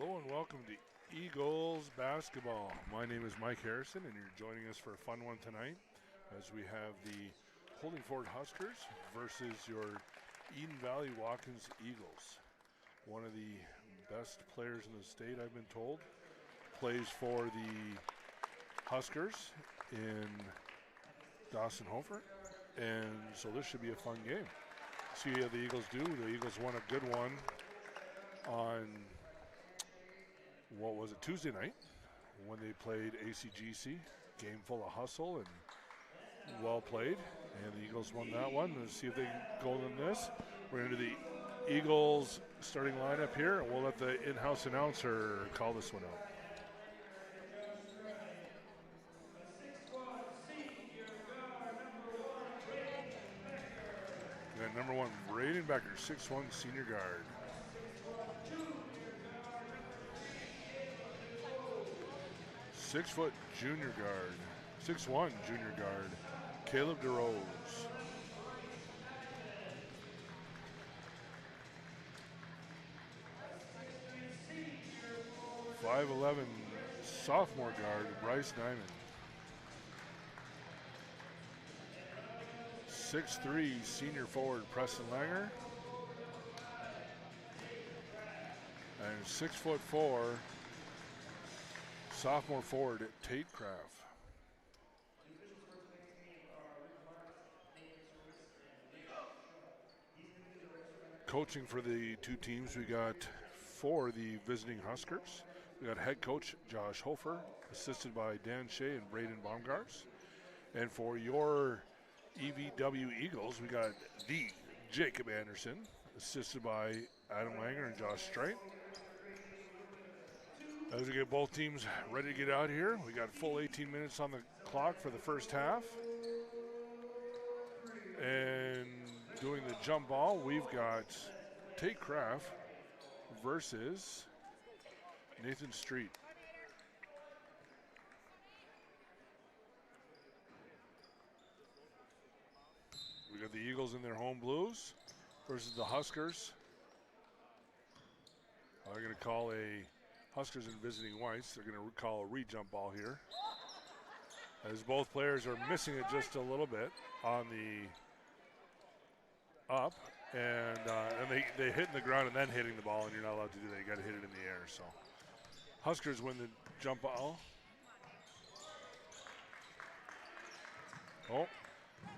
Hello and welcome to Eagles basketball. My name is Mike Harrison and you're joining us for a fun one tonight as we have the Holdingford Huskers versus your Eden Valley Watkins Eagles. One of the best players in the state, I've been told, plays for the Huskers in Dawson Hofer, and so this should be a fun game. See how the Eagles do. The Eagles won a good one on Tuesday night when they played ACGC. Game full of hustle and well played, and the Eagles won that one. Let's see if they can go in this. We're into the Eagles starting lineup here, and we'll let the in-house announcer call this one out. We got number one, Braden Becker, 6'1", senior guard. 6 foot junior guard, 6'1" junior guard, Caleb DeRose. 5'11" sophomore guard, Bryce Nyman. 6'3" senior forward, Preston Langer. And 6'4" sophomore forward, Tate Craft. Coaching for the two teams, we got for the visiting Huskers, we got head coach Josh Hofer, assisted by Dan Shea and Braden Baumgarts. And for your EVW Eagles, we got the Jacob Anderson, assisted by Adam Langer and Josh Strite. As we get both teams ready to get out here, we got full 18 minutes on the clock for the first half. And doing the jump ball, we've got Tate Craft versus Nathan Street. We got the Eagles in their home blues versus the Huskers. They're going to call a Huskers and visiting whites. They're going to call a re-jump ball here, as both players are missing it just a little bit on the up, and they hit in the ground and then hitting the ball, and you're not allowed to do that. You got to hit it in the air. So Huskers win the jump ball. Oh,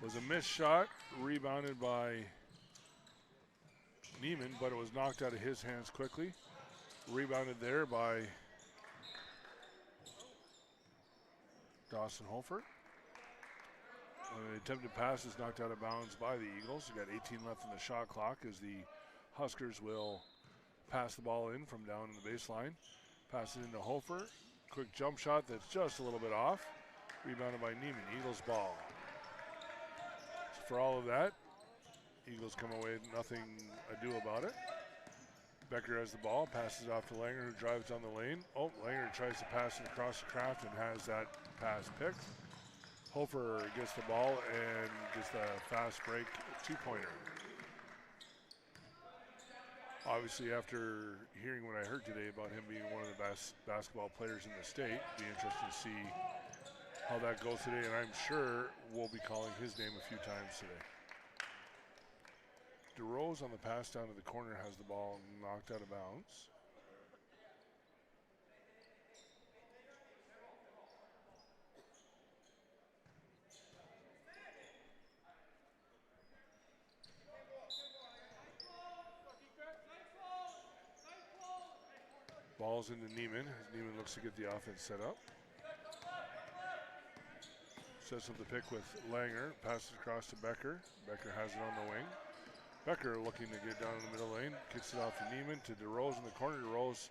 was a missed shot, rebounded by Neiman, but it was knocked out of his hands quickly. Rebounded there by Dawson Holford. An attempted pass is knocked out of bounds by the Eagles. We got 18 left in the shot clock as the Huskers will pass the ball in from down in the baseline. Pass it into Hofer. Quick jump shot that's just a little bit off. Rebounded by Neiman. Eagles ball. So for all of that, Eagles come away with nothing ado about it. Becker has the ball, passes it off to Langer, who drives down the lane. Oh, Langer tries to pass it across the Craft and has that pass picked. Hofer gets the ball and gets the fast break two-pointer. Obviously, after hearing what I heard today about him being one of the best basketball players in the state, it'll be interesting to see how that goes today, and I'm sure we'll be calling his name a few times today. DeRose on the pass down to the corner has the ball knocked out of bounds. Ball's into Neiman as Neiman looks to get the offense set up. Sets up the pick with Langer, passes across to Becker. Becker has it on the wing. Becker looking to get down in the middle lane, kicks it off to Neiman, to DeRose in the corner. DeRose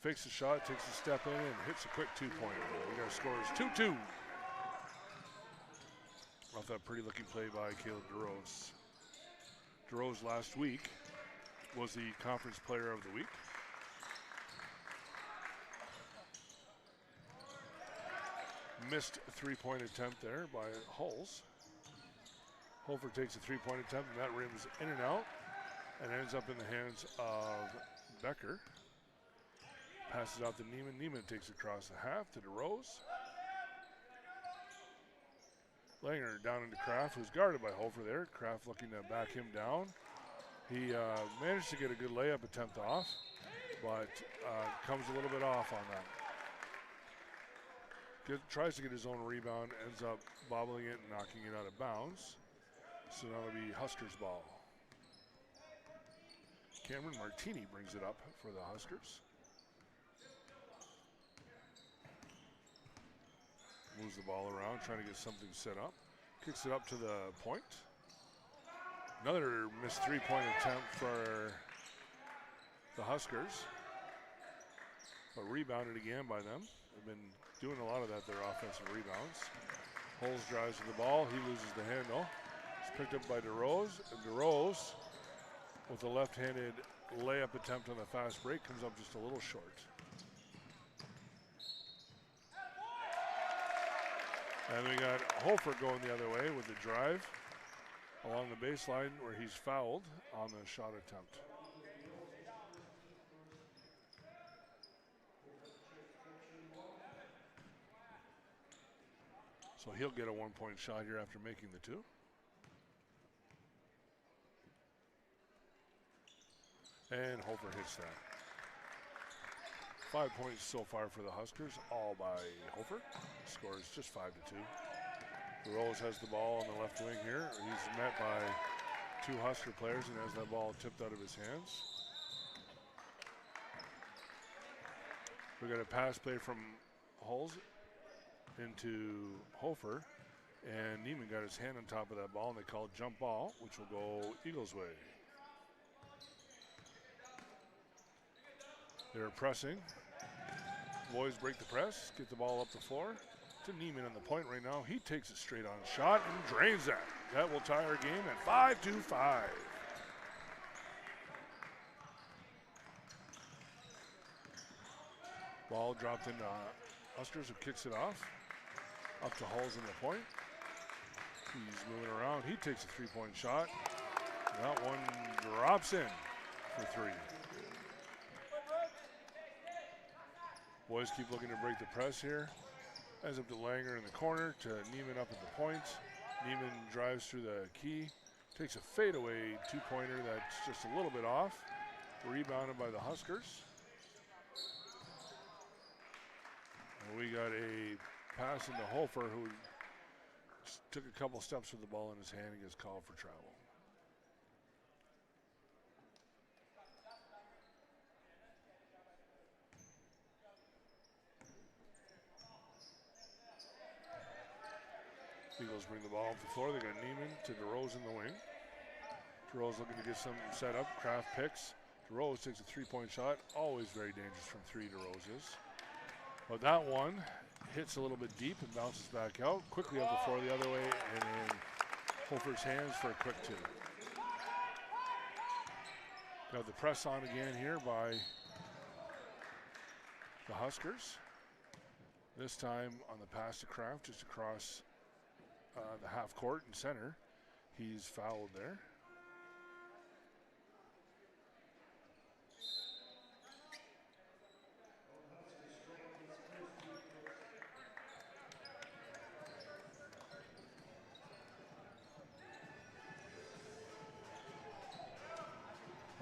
fakes the shot, takes a step in, and hits a quick two-pointer. We got scores 2-2. Off that pretty looking play by Caleb DeRose. DeRose last week was the conference player of the week. Missed three-point attempt there by Hulls. Holford takes a three-point attempt, and that rims in and out and ends up in the hands of Becker. Passes out to Neiman. Neiman takes it across the half to DeRose. Langer down into Kraft, who's guarded by Hofer there. Kraft looking to back him down. He managed to get a good layup attempt off, but comes a little bit off on that. Tries to get his own rebound, ends up bobbling it and knocking it out of bounds. So that'll be Huskers ball. Cameron Martini brings it up for the Huskers. Moves the ball around, trying to get something set up. Kicks it up to the point. Another missed three-point attempt for the Huskers. But rebounded again by them. They've been doing a lot of that, their offensive rebounds. Holes drives to the ball. He loses the handle. It's picked up by DeRose. And DeRose, with a left-handed layup attempt on the fast break, comes up just a little short. And we got Hofer going the other way with the drive along the baseline where he's fouled on the shot attempt. So he'll get a one-point shot here after making the two. And Hofer hits that. 5 points so far for the Huskers, all by Hofer. Score is just 5-2. DeRose has the ball on the left wing here. He's met by two Husker players and has that ball tipped out of his hands. We got a pass play from Hulls into Hofer, and Neiman got his hand on top of that ball, and they called jump ball, which will go Eagles' way. They're pressing. Boys break the press, get the ball up the floor to Neiman on the point right now. He takes it straight on shot and drains that. That will tie our game at 5-5. Ball dropped into Huskers, who kicks it off. Up to Hulls in the point. He's moving around. He takes a three-point shot. That one drops in for three. Boys keep looking to break the press here. Ends up to Langer in the corner to Neiman up at the point. Neiman drives through the key. Takes a fadeaway two-pointer that's just a little bit off. Rebounded by the Huskers. And we got a pass into Hofer, who took a couple steps with the ball in his hand and gets called for travel. Eagles bring the ball up the floor. They got Neiman to DeRose in the wing. DeRose looking to get something set up. Kraft picks. DeRose takes a three-point shot. Always very dangerous from three, DeRose is. But that one hits a little bit deep and bounces back out. Quickly up the floor the other way and in Hofer's hands for a quick two. Got the press on again here by the Huskers. This time on the pass to Kraft, just across the half court and center. He's fouled there.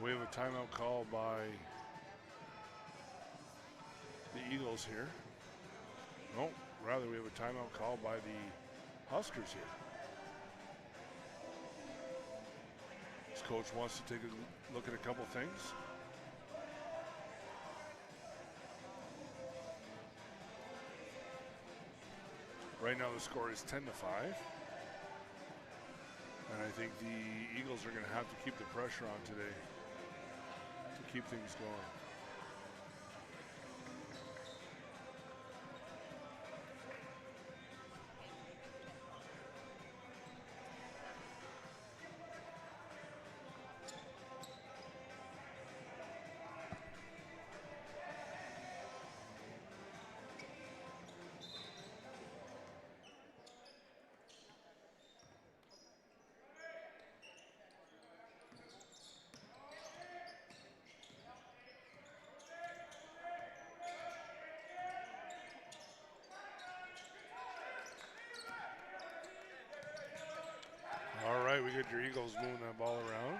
We have a timeout call by the Eagles here. No, rather we have a timeout call by the Huskers here. This coach wants to take a look at a couple things. Right now the score is 10-5. And I think the Eagles are going to have to keep the pressure on today to keep things going. good your Eagles moving that ball around.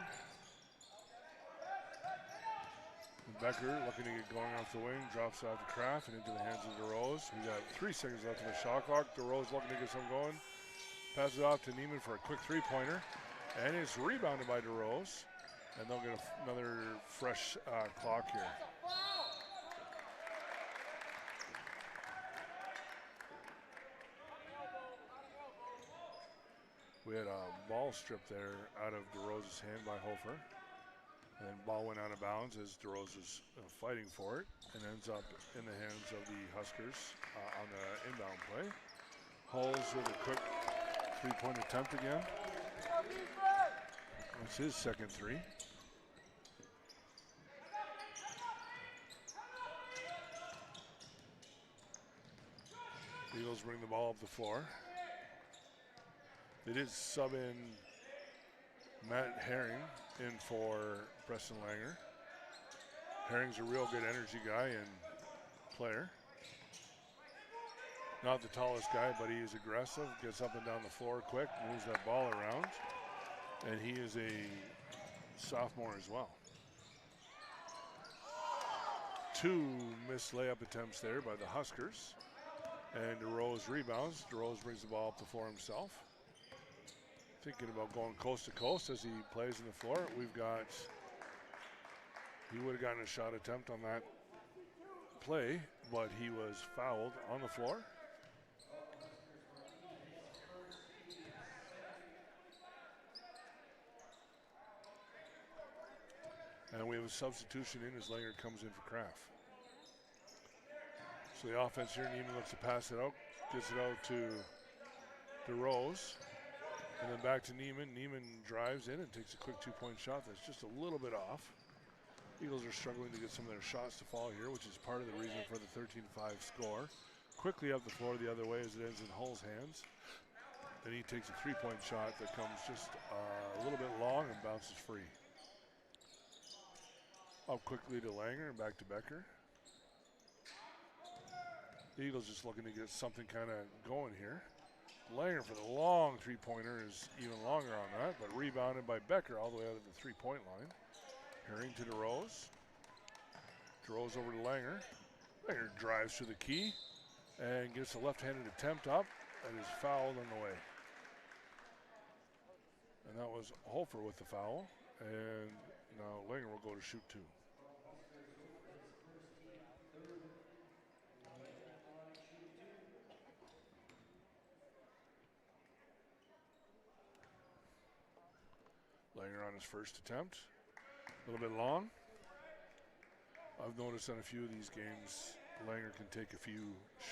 And Becker looking to get going off the wing, drops off to Kraft and into the hands of DeRose. We got 3 seconds left in the shot clock. DeRose looking to get some going. Passes it off to Neiman for a quick 3-pointer. And it's rebounded by DeRose. And they'll get another fresh clock here. We had a ball strip there out of DeRose's hand by Hofer. And then ball went out of bounds as DeRose was fighting for it and ends up in the hands of the Huskers on the inbound play. Hulls with a quick 3-point attempt again. That's his second 3. Eagles bring the ball up the floor. They did sub in Matt Herring in for Preston Langer. Herring's a real good energy guy and player. Not the tallest guy, but he is aggressive, gets up and down the floor quick, moves that ball around, and he is a sophomore as well. 2 missed layup attempts there by the Huskers. And DeRose rebounds. DeRose brings the ball up the floor himself. Thinking about going coast to coast as he plays in the floor. He would have gotten a shot attempt on that play, but he was fouled on the floor. And we have a substitution in as Langer comes in for Kraft. So the offense here, Neiman looks to pass it out, gets it out to DeRose, and then back to Neiman. Neiman drives in and takes a quick 2-point shot that's just a little bit off. Eagles are struggling to get some of their shots to fall here, which is part of the reason for the 13-5 score. Quickly up the floor the other way as it ends in Hull's hands. Then he takes a 3-point shot that comes just a little bit long and bounces free. Up quickly to Langer and back to Becker. The Eagles just looking to get something kind of going here. Langer for the long 3-pointer is even longer on that, but rebounded by Becker all the way out of the 3-point line. Herring to DeRose. DeRose over to Langer. Langer drives through the key and gets a left-handed attempt up and is fouled on the way. And that was Hofer with the foul, and now Langer will go to shoot 2. Langer on his first attempt. A little bit long. I've noticed on a few of these games, Langer can take a few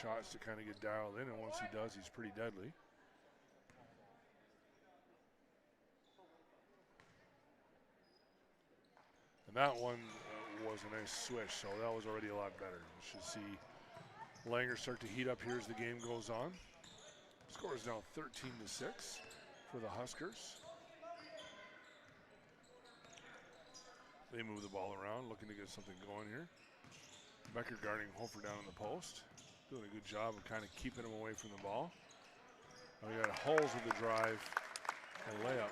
shots to kind of get dialed in, and once he does, he's pretty deadly. And that one was a nice switch, so that was already a lot better. You should see Langer start to heat up here as the game goes on. Score is now 13-6 for the Huskers. They move the ball around, looking to get something going here. Becker guarding Hofer down in the post. Doing a good job of kind of keeping him away from the ball. Now we got Hulls with the drive and layup.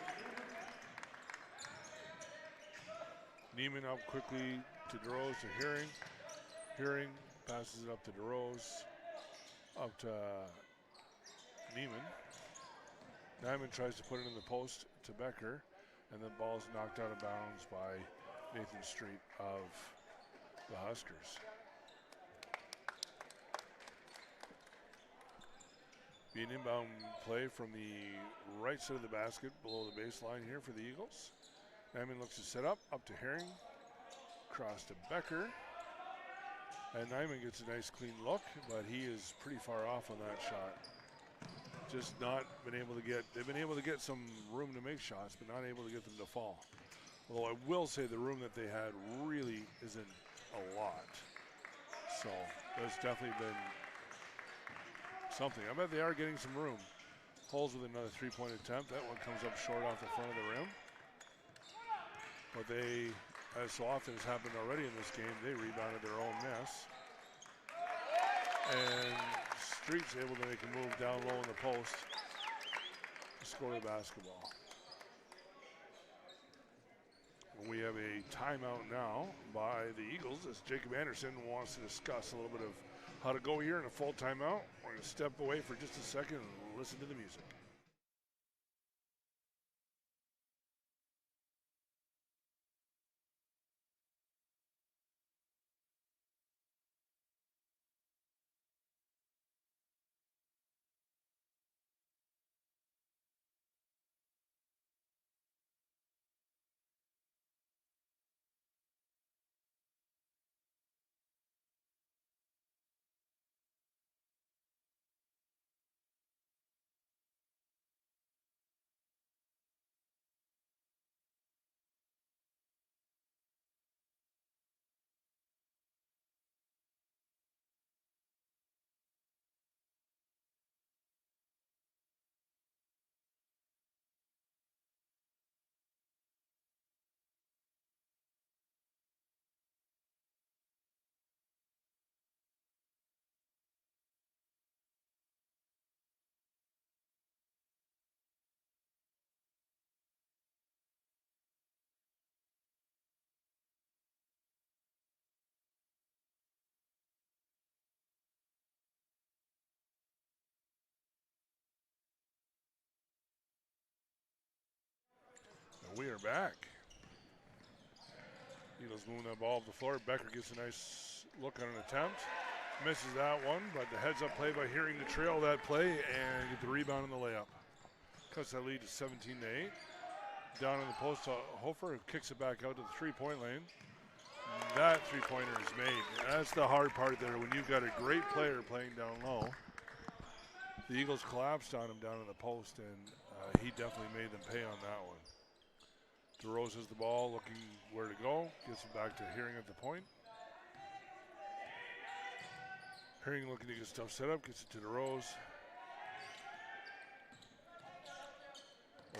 Neiman up quickly to DeRose to Herring. Herring passes it up to DeRose. Up to Neiman. Neiman tries to put it in the post to Becker. And the ball's knocked out of bounds by Nathan Street of the Huskers. Be an inbound play from the right side of the basket below the baseline here for the Eagles. Nyman looks to set up to Herring. Cross to Becker. And Nyman gets a nice clean look, but he is pretty far off on that shot. Just not been able to get, they've been able to get some room to make shots, but not able to get them to fall. Although I will say the room that they had really isn't a lot. So that's definitely been something. I bet they are getting some room. Hulls with another 3-point attempt. That one comes up short off the front of the rim. But they, as so often has happened already in this game, they rebounded their own miss. And Street's able to make a move down low in the post to score the basketball. We have a timeout now by the Eagles as Jacob Anderson wants to discuss a little bit of how to go here in a full timeout. We're going to step away for just a second and listen to the music. We are back. Eagles moving that ball off the floor. Becker gets a nice look on an attempt. Misses that one, but the heads-up play by hearing the trail of that play and get the rebound and the layup. Cuts that lead to 17-8. Down in the post, Hofer kicks it back out to the three-point lane. That three-pointer is made. That's the hard part there. When you've got a great player playing down low, the Eagles collapsed on him down in the post, and he definitely made them pay on that one. DeRose has the ball, looking where to go. Gets it back to Hearing at the point. Hearing looking to get stuff set up. Gets it to DeRose.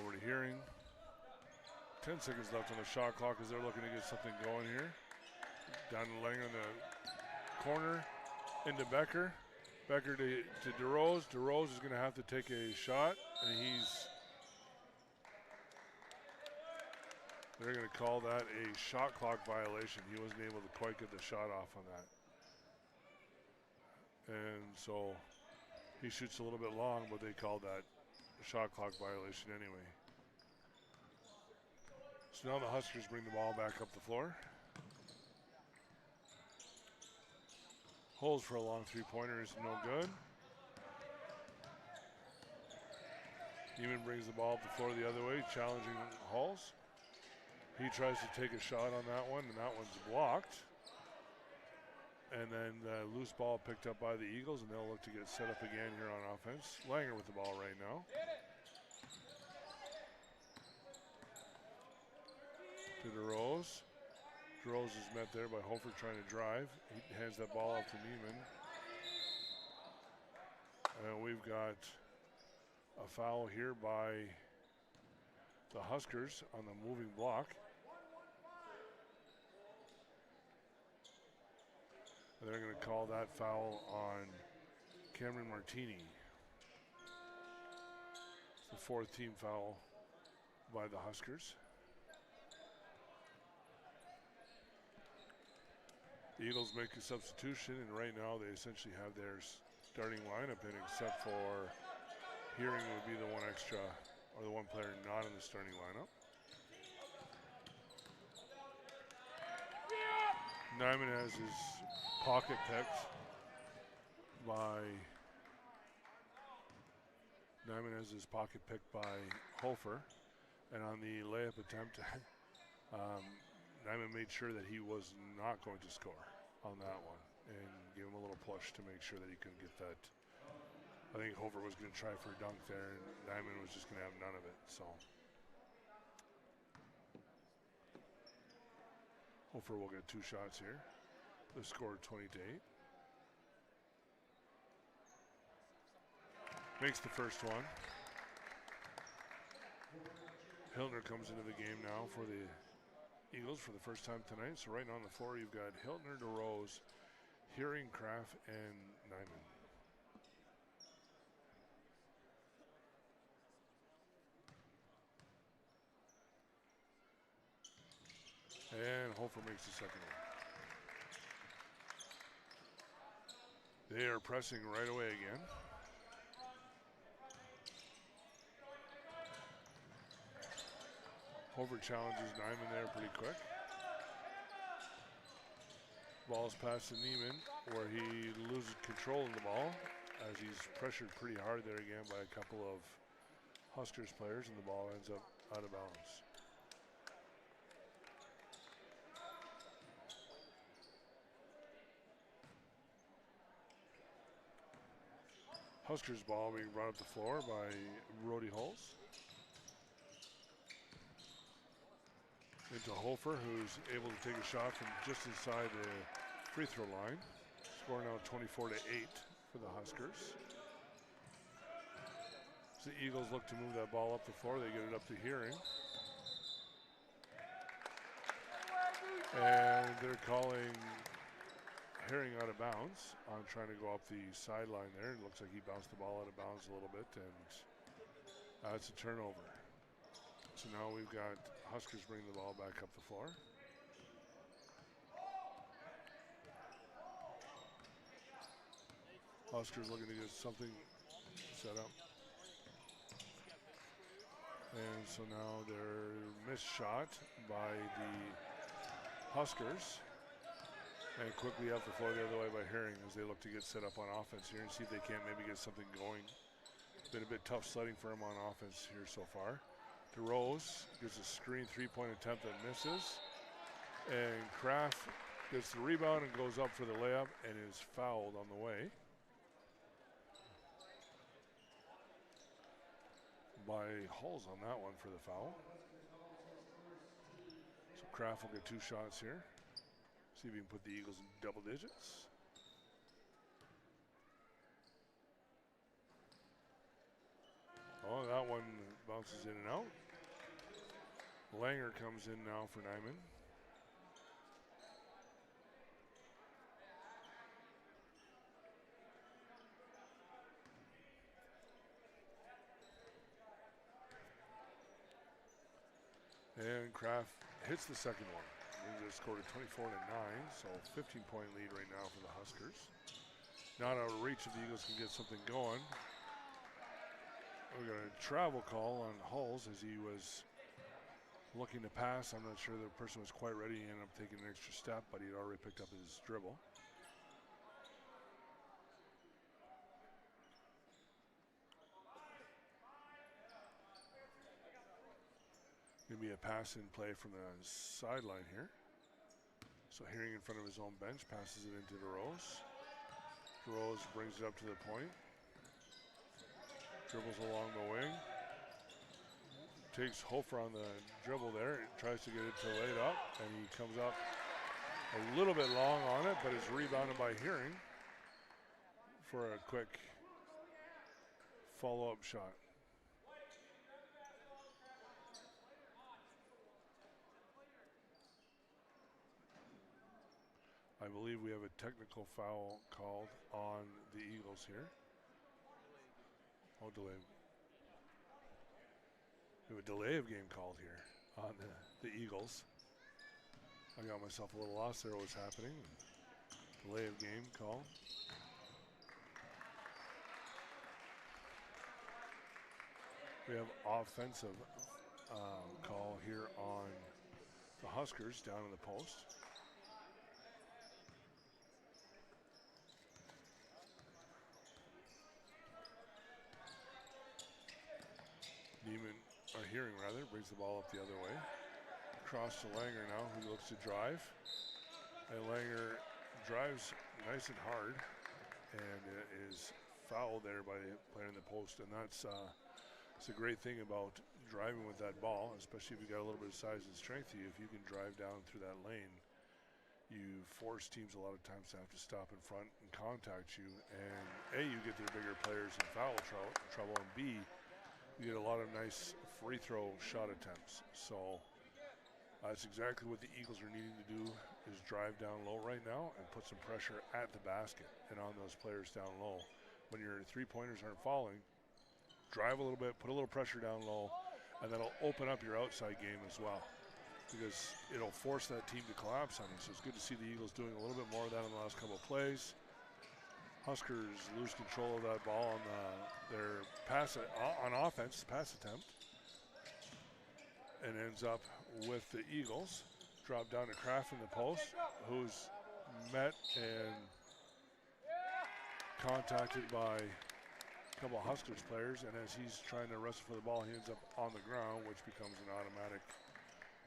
Over to Hearing. 10 seconds left on the shot clock as they're looking to get something going here. Down to Lang on the corner. Into Becker. Becker to DeRose. DeRose is going to have to take a shot, and they're going to call that a shot clock violation. He wasn't able to quite get the shot off on that. And so he shoots a little bit long, but they called that a shot clock violation anyway. So now the Huskers bring the ball back up the floor. Holes for a long three-pointer is no good. Neiman brings the ball up the floor the other way, challenging Halls. He tries to take a shot on that one, and that one's blocked. And then the loose ball picked up by the Eagles, and they'll look to get set up again here on offense. Langer with the ball right now. To DeRose. DeRose is met there by Hofer trying to drive. He hands that ball off to Neiman. And we've got a foul here by the Huskers on the moving block. And they're going to call that foul on Cameron Martini. It's the fourth team foul by the Huskers. The Eagles make a substitution, and right now they essentially have their starting lineup in, except for Hearing would be the one extra, or the one player not in the starting lineup. Nyman has his pocket picked by Hofer, and on the layup attempt, Nyman made sure that he was not going to score on that one and gave him a little push to make sure that he couldn't get that. I think Hofer was going to try for a dunk there, and Nyman was just going to have none of it. So Hofer will get two shots here. The score 20-8. Makes the first one. Hiltner comes into the game now for the Eagles for the first time tonight. So right now on the floor, you've got Hiltner, DeRose, Hearing, Kraft, and Nyman. And Hofer makes the second one. They are pressing right away again. Hofer challenges Nyman there pretty quick. Ball's passed to Neiman, where he loses control of the ball as he's pressured pretty hard there again by a couple of Huskers players, and the ball ends up out of bounds. Huskers ball being brought up the floor by Brody Hulse. Into Hofer, who's able to take a shot from just inside the free throw line. Score now 24-8 for the Huskers. As the Eagles look to move that ball up the floor, they get it up to Hearing. And they're calling Herring out of bounds on trying to go up the sideline there. It looks like he bounced the ball out of bounds a little bit, and it's a turnover. So now we've got Huskers bringing the ball back up the floor. Huskers looking to get something set up. And so now they're missed shot by the Huskers. And quickly up the floor the other way by Herring as they look to get set up on offense here and see if they can't maybe get something going. It's been a bit tough sledding for him on offense here so far. DeRose gets a screen three-point attempt that misses. And Kraft gets the rebound and goes up for the layup and is fouled on the way by Hulse on that one for the foul. So Kraft will get two shots here. See if he can put the Eagles in double digits. Oh, that one bounces in and out. Langer comes in now for Nyman. And Kraft hits the second one. They scored a 24-9, so 15-point lead right now for the Huskers. Not out of reach if the Eagles can get something going. We got a travel call on Hulse as he was looking to pass. I'm not sure the person was quite ready. He ended up taking an extra step, but he had already picked up his dribble. Going to be a pass in play from the sideline here. So Hearing in front of his own bench, passes it into DeRose. DeRose brings it up to the point. Dribbles along the wing. Takes Hofer on the dribble there. Tries to get it to lay it up, and he comes up a little bit long on it, but is rebounded by Hearing for a quick follow-up shot. I believe we have a technical foul called on the Eagles here. Oh, delay. We have a delay of game called here on the Eagles. I got myself a little lost there what was happening. Delay of game call. We have offensive call here on the Huskers down in the post. Hearing rather, brings the ball up the other way. Cross to Langer now, who looks to drive. And Langer drives nice and hard and is fouled there by the player in the post. And that's it's a great thing about driving with that ball, especially if you got a little bit of size and strength to you. If you can drive down through that lane, you force teams a lot of times to have to stop in front and contact you. And A, you get their bigger players in foul trouble, and B, you get a lot of nice free throw shot attempts. So that's exactly what the Eagles are needing to do, is drive down low right now and put some pressure at the basket and on those players down low. When your three-pointers aren't falling, drive a little bit, put a little pressure down low, and that'll open up your outside game as well. because it'll force that team to collapse on you. So it's good to see the Eagles doing a little bit more of that in the last couple of plays. Huskers lose control of that ball on their pass on offense, pass attempt, and ends up with the Eagles. Drop down to Kraft in the post, who's met and contacted by a couple of Huskers players, and as he's trying to wrestle for the ball, he ends up on the ground, which becomes an automatic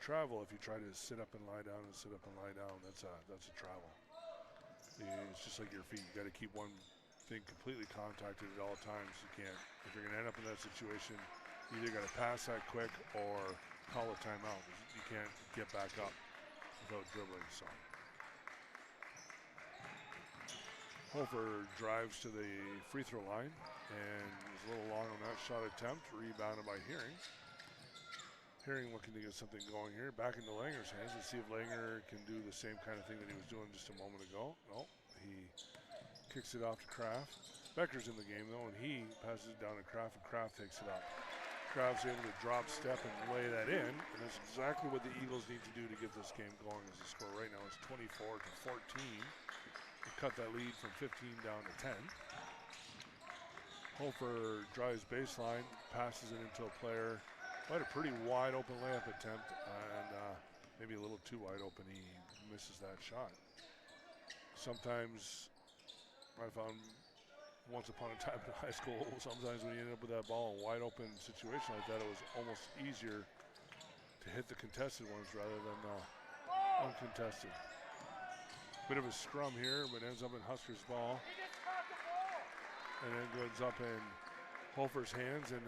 travel. If you try to sit up and lie down and sit up and lie down, that's a travel. It's just like your feet. You got to keep one thing completely contacted at all times. You can't. If you're going to end up in that situation, you either got to pass that quick or call a timeout. You can't get back up without dribbling. So Hofer drives to the free throw line and is a little long on that shot attempt. Rebounded by Hearing. Hearing looking to get something going here. Back into Langer's hands. Let's see if Langer can do the same kind of thing that he was doing just a moment ago. No, he kicks it off to Kraft. Becker's in the game though, and he passes it down to Kraft, and Kraft takes it up. Kraft's able to drop, step, and lay that in, and that's exactly what the Eagles need to do to get this game going. As the score right now is 24-14. They cut that lead from 15 down to 10. Hofer drives baseline, passes it into a player. Had a pretty wide open layup attempt, and maybe a little too wide open. He misses that shot. Sometimes I found once upon a time in high school, sometimes when you end up with that ball in a wide open situation like that, it was almost easier to hit the contested ones rather than uncontested. Bit of a scrum here, but ends up in Huskers' ball. And then goes up in Hofer's hands, and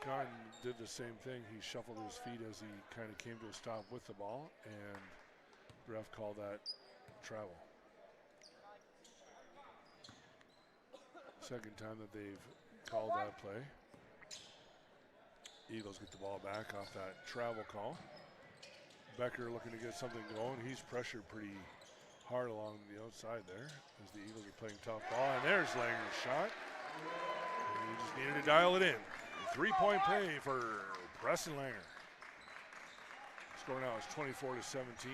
Garden did the same thing. He shuffled his feet as he kind of came to a stop with the ball, and the ref called that travel. Second time that they've called that play. Eagles get the ball back off that travel call. Becker looking to get something going. He's pressured pretty hard along the outside there as the Eagles are playing tough ball. And there's Langer's shot. And he just needed to dial it in. 3-point play for Preston Langer. Score now is 24-17.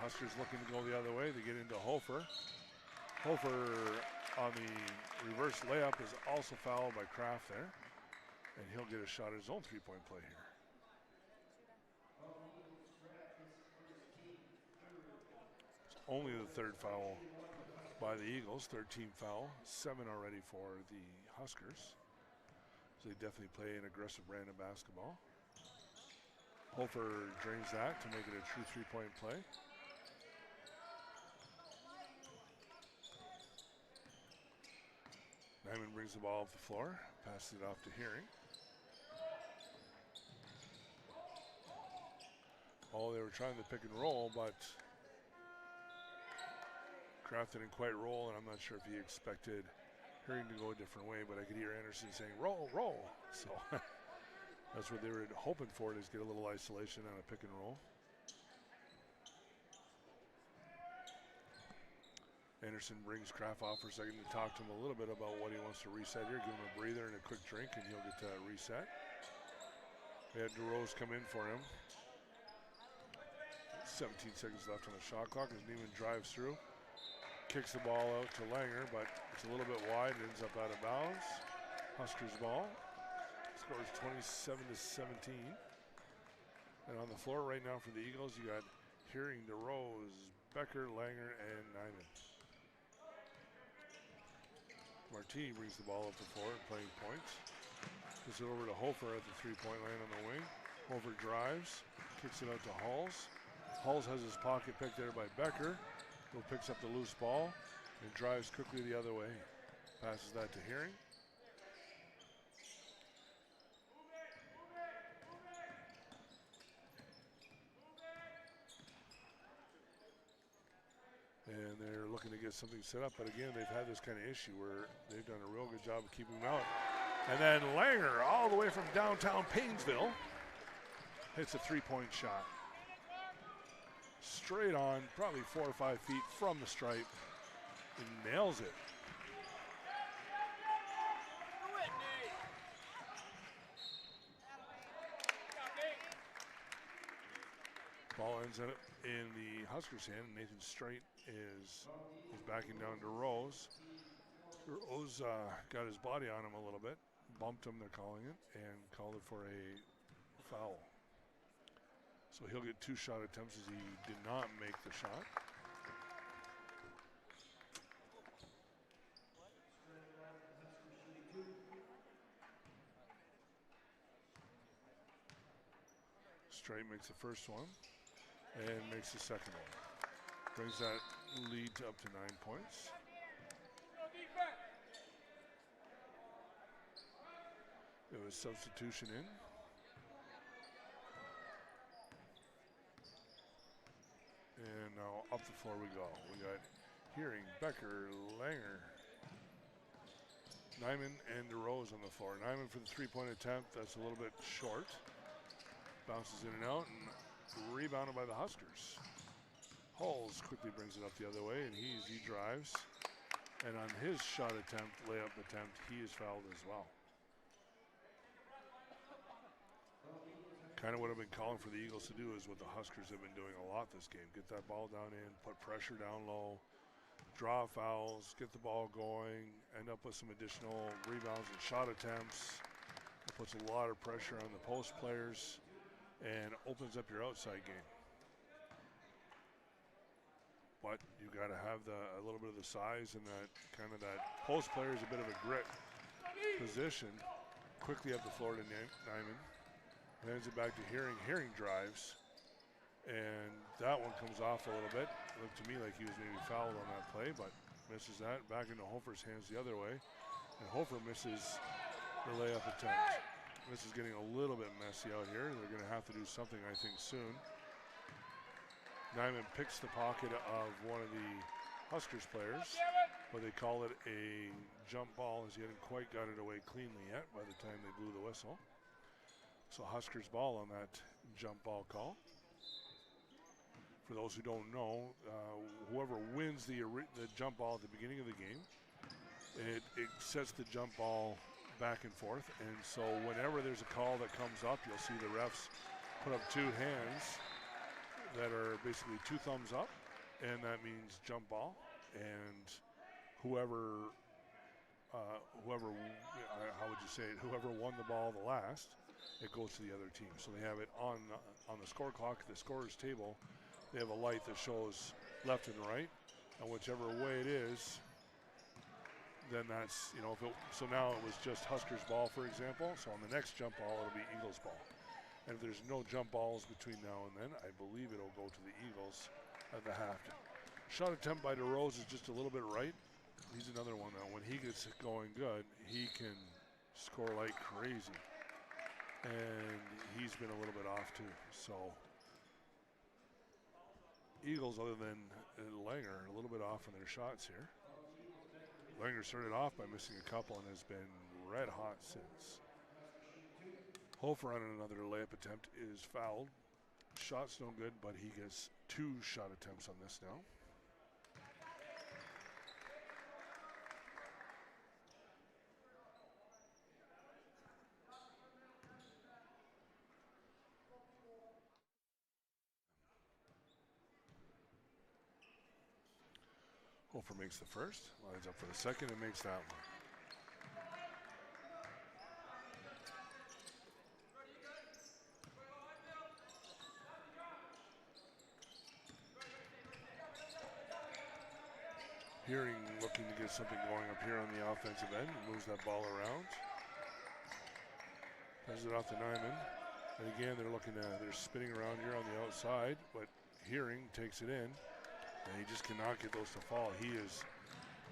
Huskers looking to go the other way. They get into Hofer. Hofer on the reverse layup is also fouled by Kraft there. And he'll get a shot at his own 3-point play here. It's only the third foul by the Eagles. Third team foul. 7 already for the Huskers. So they definitely play an aggressive brand of basketball. Hofer drains that to make it a true 3-point play. Nyman brings the ball off the floor, passes it off to Hearing. Oh, they were trying to pick and roll, but Kraft didn't quite roll, and I'm not sure if he expected Hearing to go a different way, but I could hear Anderson saying, roll, roll. So that's what they were hoping for, is get a little isolation on a pick and roll. Anderson brings Kraft off for a second to talk to him a little bit about what he wants to reset here. Give him a breather and a quick drink, and he'll get to reset. They had DeRose come in for him. 17 seconds left on the shot clock as Neiman drives through. Kicks the ball out to Langer, but it's a little bit wide. It ends up out of bounds. Huskers ball. Scores 27-17. And on the floor right now for the Eagles, you got Hearing, DeRose, Becker, Langer, and Nyman. Martini brings the ball up the floor, playing points. Gives it over to Hofer at the 3-point line on the wing. Hofer drives, kicks it out to Halls. Halls has his pocket picked there by Becker, who picks up the loose ball and drives quickly the other way. Passes that to Hearing. And they're looking to get something set up, but again, they've had this kind of issue where they've done a real good job of keeping him out. And then Langer, all the way from downtown Paynesville, hits a 3-point shot. Straight on, probably 4 or 5 feet from the stripe, and nails it. Ball ends up in the Huskers' hand. Nathan Straight is backing down to Rose. Rose got his body on him a little bit, bumped him, they're calling it, and called it for a foul. So he'll get 2 shot attempts as he did not make the shot. Straight makes the first one and makes the second one. Brings that lead to up to 9 points. There was substitution in. And now up the floor we go. We got Hearing, Becker, Langer, Nyman, and DeRose on the floor. Nyman for the 3-point attempt. That's a little bit short. Bounces in and out and rebounded by the Huskers. Hulls quickly brings it up the other way, and he drives. And on his shot attempt, layup attempt, he is fouled as well. Kind of what I've been calling for the Eagles to do is what the Huskers have been doing a lot this game. Get that ball down in, put pressure down low, draw fouls, get the ball going, end up with some additional rebounds and shot attempts. It puts a lot of pressure on the post players and opens up your outside game. But you got to have a little bit of the size and that kind of that post player is a bit of a grit position. Quickly up the floor to Nyman. Hands it back to Hearing. Hearing drives. And that one comes off a little bit. Looked to me like he was maybe fouled on that play, but misses that. Back into Hofer's hands the other way. And Hofer misses the layup attempt. This is getting a little bit messy out here. They're going to have to do something, I think, soon. Nyman picks the pocket of one of the Huskers players, but they call it a jump ball as he hadn't quite got it away cleanly yet by the time they blew the whistle. So Huskers ball on that jump ball call. For those who don't know, whoever wins the jump ball at the beginning of the game, it sets the jump ball back and forth. And so whenever there's a call that comes up, you'll see the refs put up 2 hands that are basically 2 thumbs up, and that means jump ball. And whoever how would you say it? Whoever won the ball the last, it goes to the other team. So they have it on the score clock, the scorer's table. They have a light that shows left and right, and whichever way it is, then that's, so now it was just Huskers ball, for example. So on the next jump ball, it'll be Eagles ball. And if there's no jump balls between now and then, I believe it'll go to the Eagles at the half. Shot attempt by DeRose is just a little bit right. He's another one that when he gets going good, he can score like crazy. And he's been a little bit off too. So Eagles, other than Langer, a little bit off on their shots here. Langer started off by missing a couple and has been red hot since. Hofer on another layup attempt is fouled. Shot's no good, but he gets 2 shot attempts on this now. Hofer makes the first, lines up for the second, and makes that one. Hearing looking to get something going up here on the offensive end, moves that ball around. Passes it off to Nyman. And again, they're spinning around here on the outside, but Hearing takes it in. And he just cannot get those to fall. He is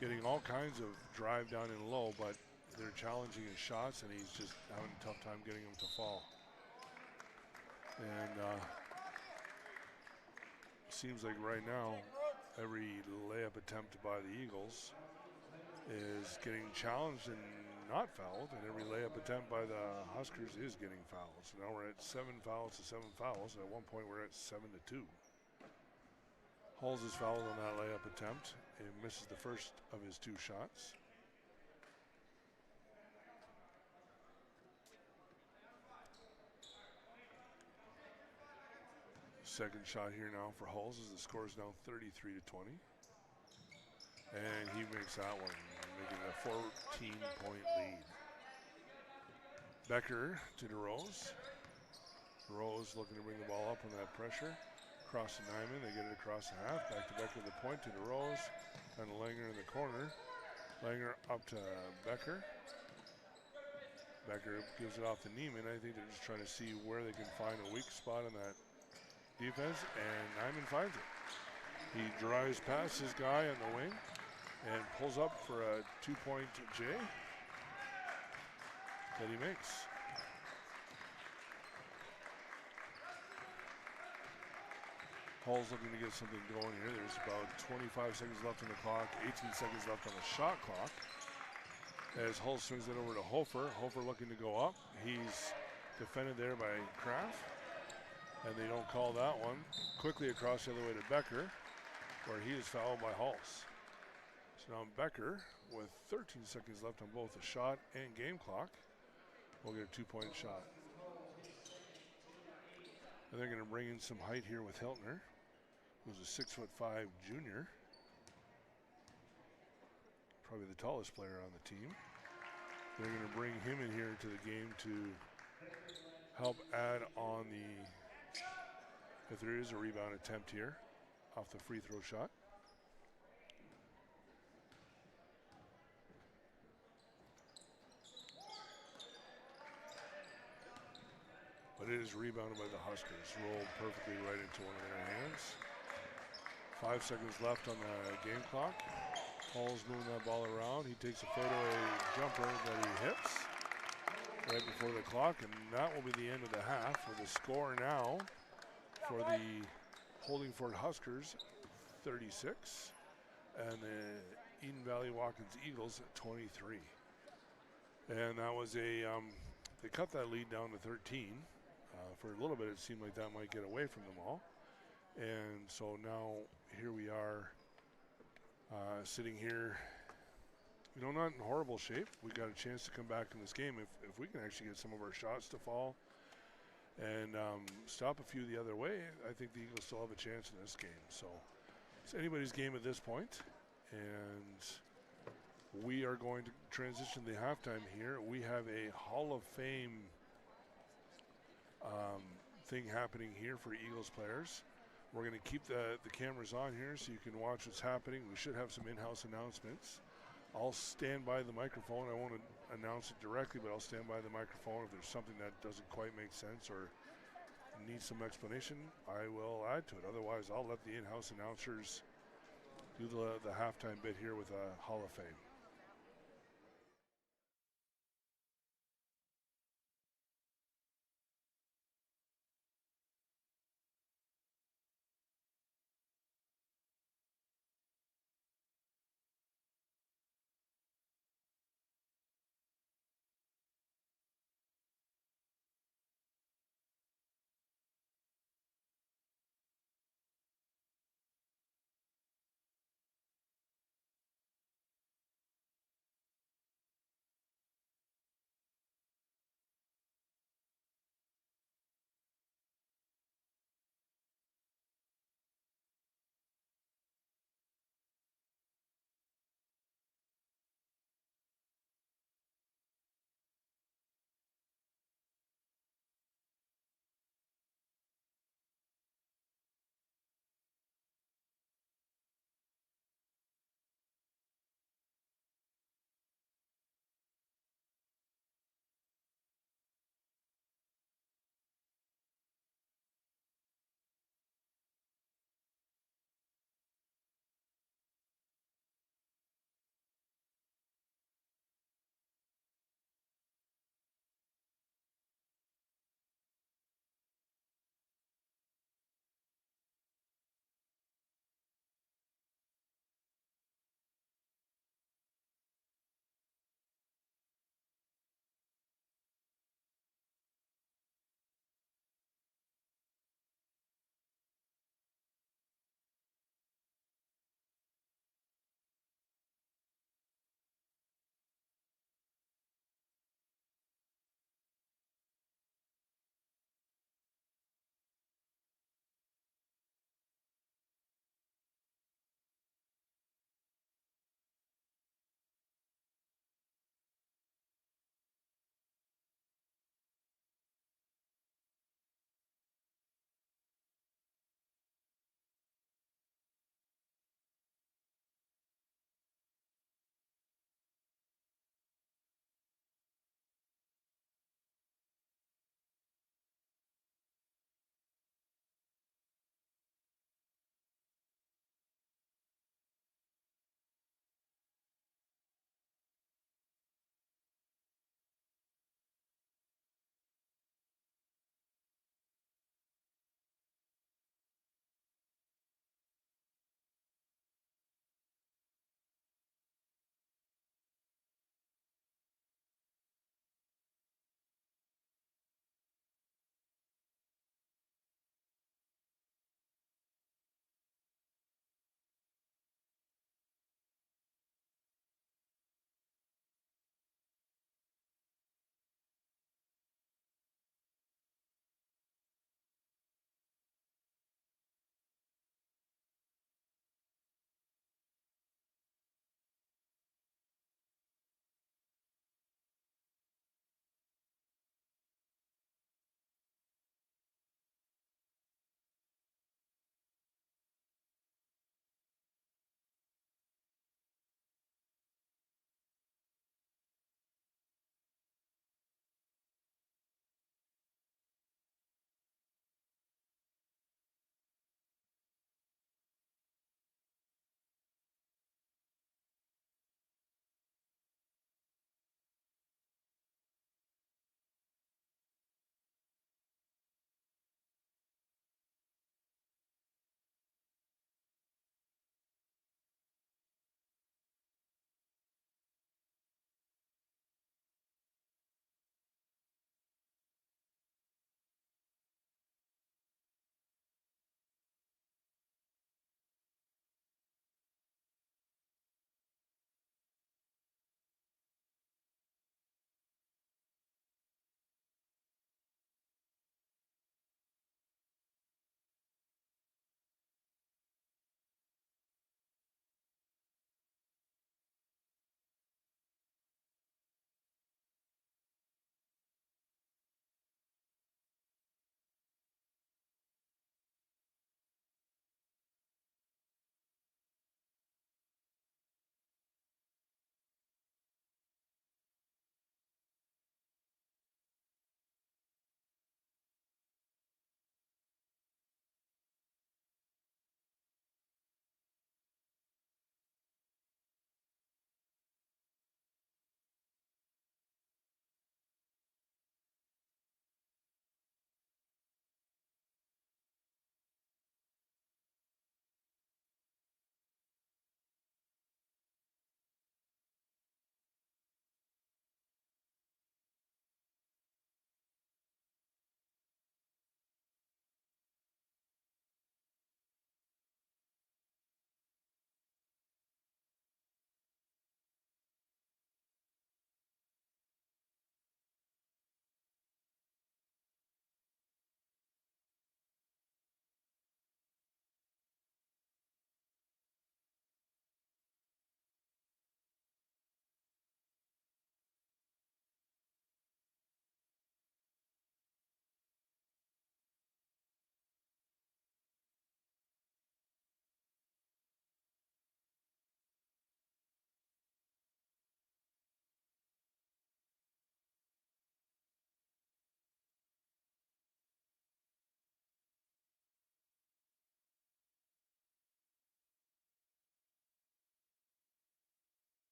getting all kinds of drive down and low, but they're challenging his shots, and he's just having a tough time getting them to fall. And seems like right now, every layup attempt by the Eagles is getting challenged and not fouled, and every layup attempt by the Huskers is getting fouled. So now we're at 7 fouls to 7 fouls. At one point, we're at 7-2. Hulls is fouled on that layup attempt and misses the first of his 2 shots. Second shot here now for Hulls as the score is now 33-20. And he makes that one, making it a 14-point lead. Becker to DeRose. DeRose looking to bring the ball up on that pressure. Across to Nyman, they get it across the half. Back to Becker, the point to DeRose. And Langer in the corner. Langer up to Becker. Becker gives it off to Neiman. I think they're just trying to see where they can find a weak spot in that defense, and Nyman finds it. He drives past his guy on the wing and pulls up for a 2-point J that he makes. Hull's looking to get something going here. There's about 25 seconds left on the clock, 18 seconds left on the shot clock. As Hull swings it over to Hofer. Hofer looking to go up. He's defended there by Kraft. And they don't call that one. Quickly across the other way to Becker, where he is fouled by Hulls. So now Becker, with 13 seconds left on both the shot and game clock, will get a 2-point shot. And they're going to bring in some height here with Hiltner, who's a 6'5" junior. Probably the tallest player on the team. They're going to bring him in here to the game to help add on the, if there is a rebound attempt here, off the free throw shot. But it is rebounded by the Huskers, rolled perfectly right into one of their hands. 5 seconds left on the game clock. Hull's moving that ball around. He takes a fadeaway jumper that he hits right before the clock, and that will be the end of the half with the score now for the Holdingford Huskers, 36, and the Eden Valley Watkins Eagles at 23. And that was a, they cut that lead down to 13. For a little bit, it seemed like that might get away from them all. And so now here we are. Sitting here, not in horrible shape. We got a chance to come back in this game if we can actually get some of our shots to fall and stop a few the other way. I think the Eagles still have a chance in this game. So it's anybody's game at this point, and we are going to transition to the halftime here. We have a Hall of Fame thing happening here for Eagles players. We're going to keep the cameras on here so you can watch what's happening. We should have some in-house announcements. I'll stand by the microphone. I won't announce it directly, but I'll stand by the microphone. If there's something that doesn't quite make sense or needs some explanation, I will add to it. Otherwise, I'll let the in-house announcers do the halftime bit here with a Hall of Fame.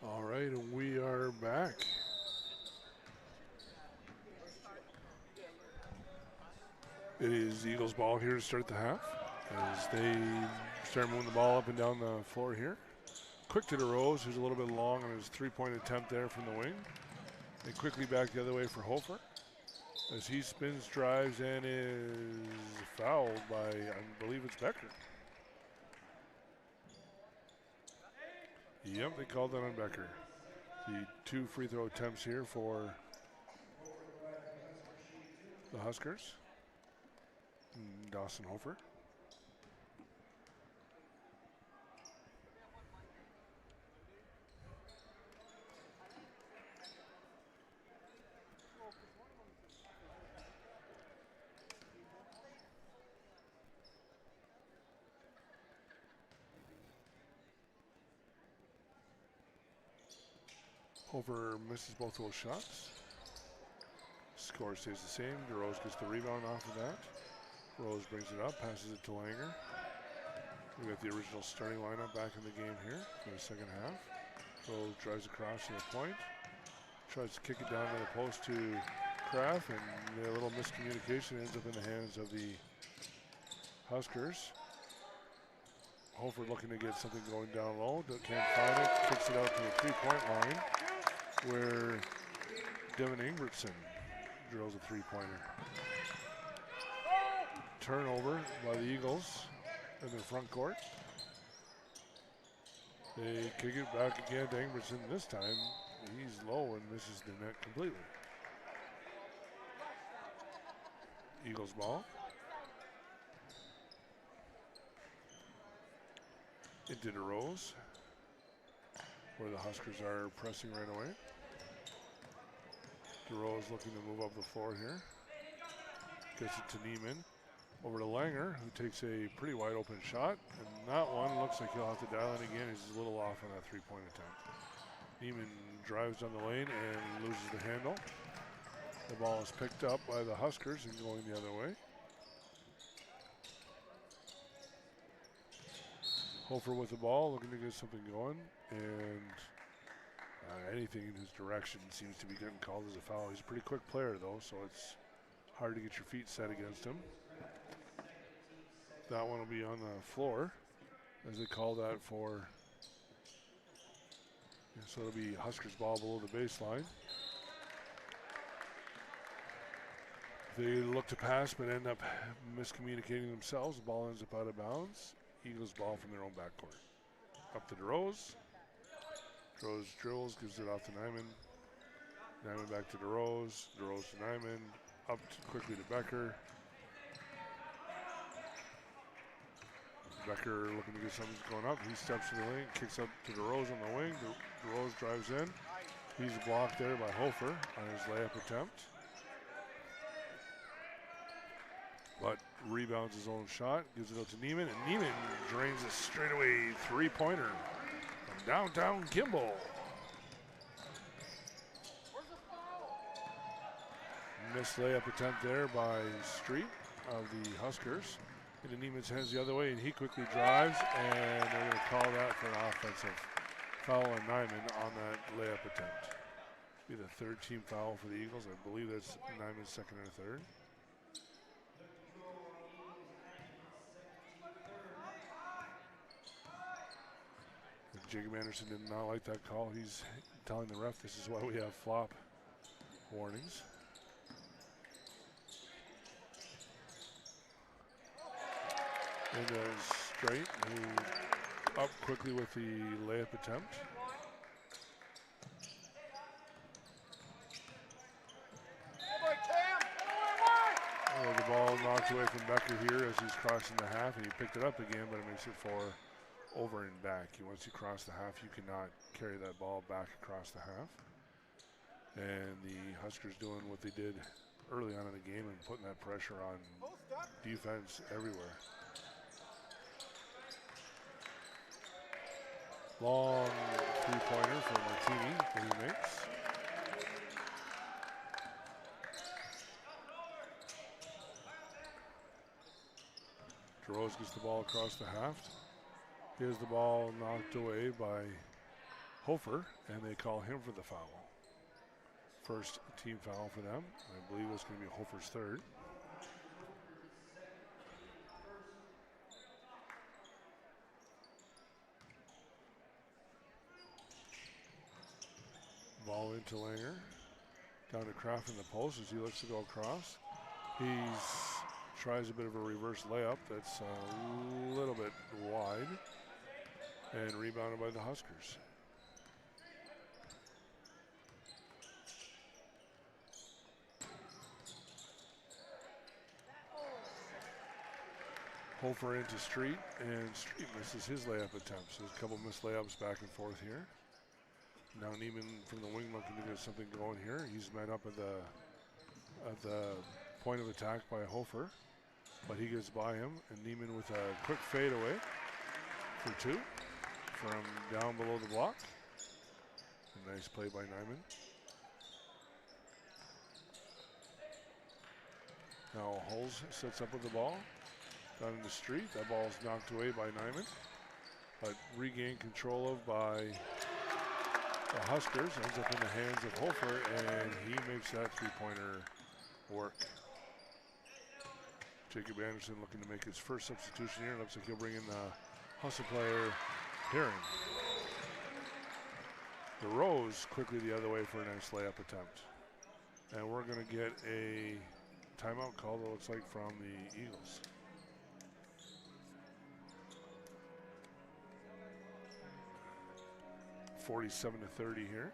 All right, and we are back. It is Eagles ball here to start the half as they start moving the ball up and down the floor here. Quick to DeRose, who's a little bit long on his three-point attempt there from the wing. And quickly back the other way for Hofer as he spins, drives, and is fouled by, I believe it's Becker. Yep, they called that on Becker. The 2 free throw attempts here for the Huskers. Dawson Hofer. Hofer misses both those shots. Score stays the same. DeRose gets the rebound off of that. Rose brings it up, passes it to Langer. We got the original starting lineup back in the game here for the second half. Rose drives across to the point. Tries to kick it down to the post to Kraft, and a little miscommunication ends up in the hands of the Huskers. Hofer looking to get something going down low. Can't find it. Kicks it out to the three-point line where Devin Ingbertson drills a three-pointer. Turnover by the Eagles in the front court. They kick it back again to Ingbertson. This time he's low and misses the net completely. Eagles ball. Into DeRose, where the Huskers are pressing right away. DeRose looking to move up the floor here. Gets it to Neiman. Over to Langer, who takes a pretty wide open shot. And that one looks like he'll have to dial in again. He's a little off on that three-point attempt. Neiman drives down the lane and loses the handle. The ball is picked up by the Huskers and going the other way. Hofer with the ball, looking to get something going. And anything in his direction seems to be getting called as a foul. He's a pretty quick player, though, so it's hard to get your feet set against him. That one will be on the floor as they call that for. So it'll be Huskers ball below the baseline. They look to pass but end up miscommunicating themselves. The ball ends up out of bounds. Eagles ball from their own backcourt. Up to DeRose. DeRose drills, gives it off to Nyman. Nyman back to DeRose. DeRose to Nyman. Up quickly to Becker. Becker looking to get something going up. He steps to the lane, kicks up to DeRose on the wing. DeRose drives in. He's blocked there by Hofer on his layup attempt. But rebounds his own shot, gives it out to Neiman, and Neiman drains a straightaway three-pointer from downtown Kimball. Missed layup attempt there by Street of the Huskers. Into Neiman's hands the other way, and he quickly drives, and they're going to call that for an offensive foul on Nyman on that layup attempt. Be the third team foul for the Eagles. I believe that's Nyman's second or third. Jacob Anderson did not like that call. He's telling the ref this is why we have flop warnings. And Straight, who up quickly with the layup attempt. Oh, the ball knocked away from Becker here as he's crossing the half, and he picked it up again, but it makes it for over and back. Once you cross the half, you cannot carry that ball back across the half. And the Huskers doing what they did early on in the game and putting that pressure on defense everywhere. Long three-pointer for Martini that he makes. DeRose gets the ball across the half. Here's the ball knocked away by Hofer, and they call him for the foul. First team foul for them. I believe it's going to be Hofer's third. Ball into Langer. Down to Kraft in the post as he looks to go across. He tries a bit of a reverse layup that's a little bit wide and rebounded by the Huskers. Hofer into Street, and Street misses his layup attempt. So there's a couple missed layups back and forth here. Now Neiman from the wing looking to get something going here. He's met up at the point of attack by Hofer, but he gets by him, and Neiman with a quick fadeaway for two from down below the block. A nice play by Nyman. Now Hulls sets up with the ball. Down in the street, that ball's knocked away by Nyman, but regained control of by the Huskers. Ends up in the hands of Hofer, and he makes that three-pointer work. Jacob Anderson looking to make his first substitution here. Looks like he'll bring in the Hustle player, Herring. The Rose quickly the other way for a nice layup attempt. And we're going to get a timeout call, it looks like, from the Eagles. .47 to 30 here.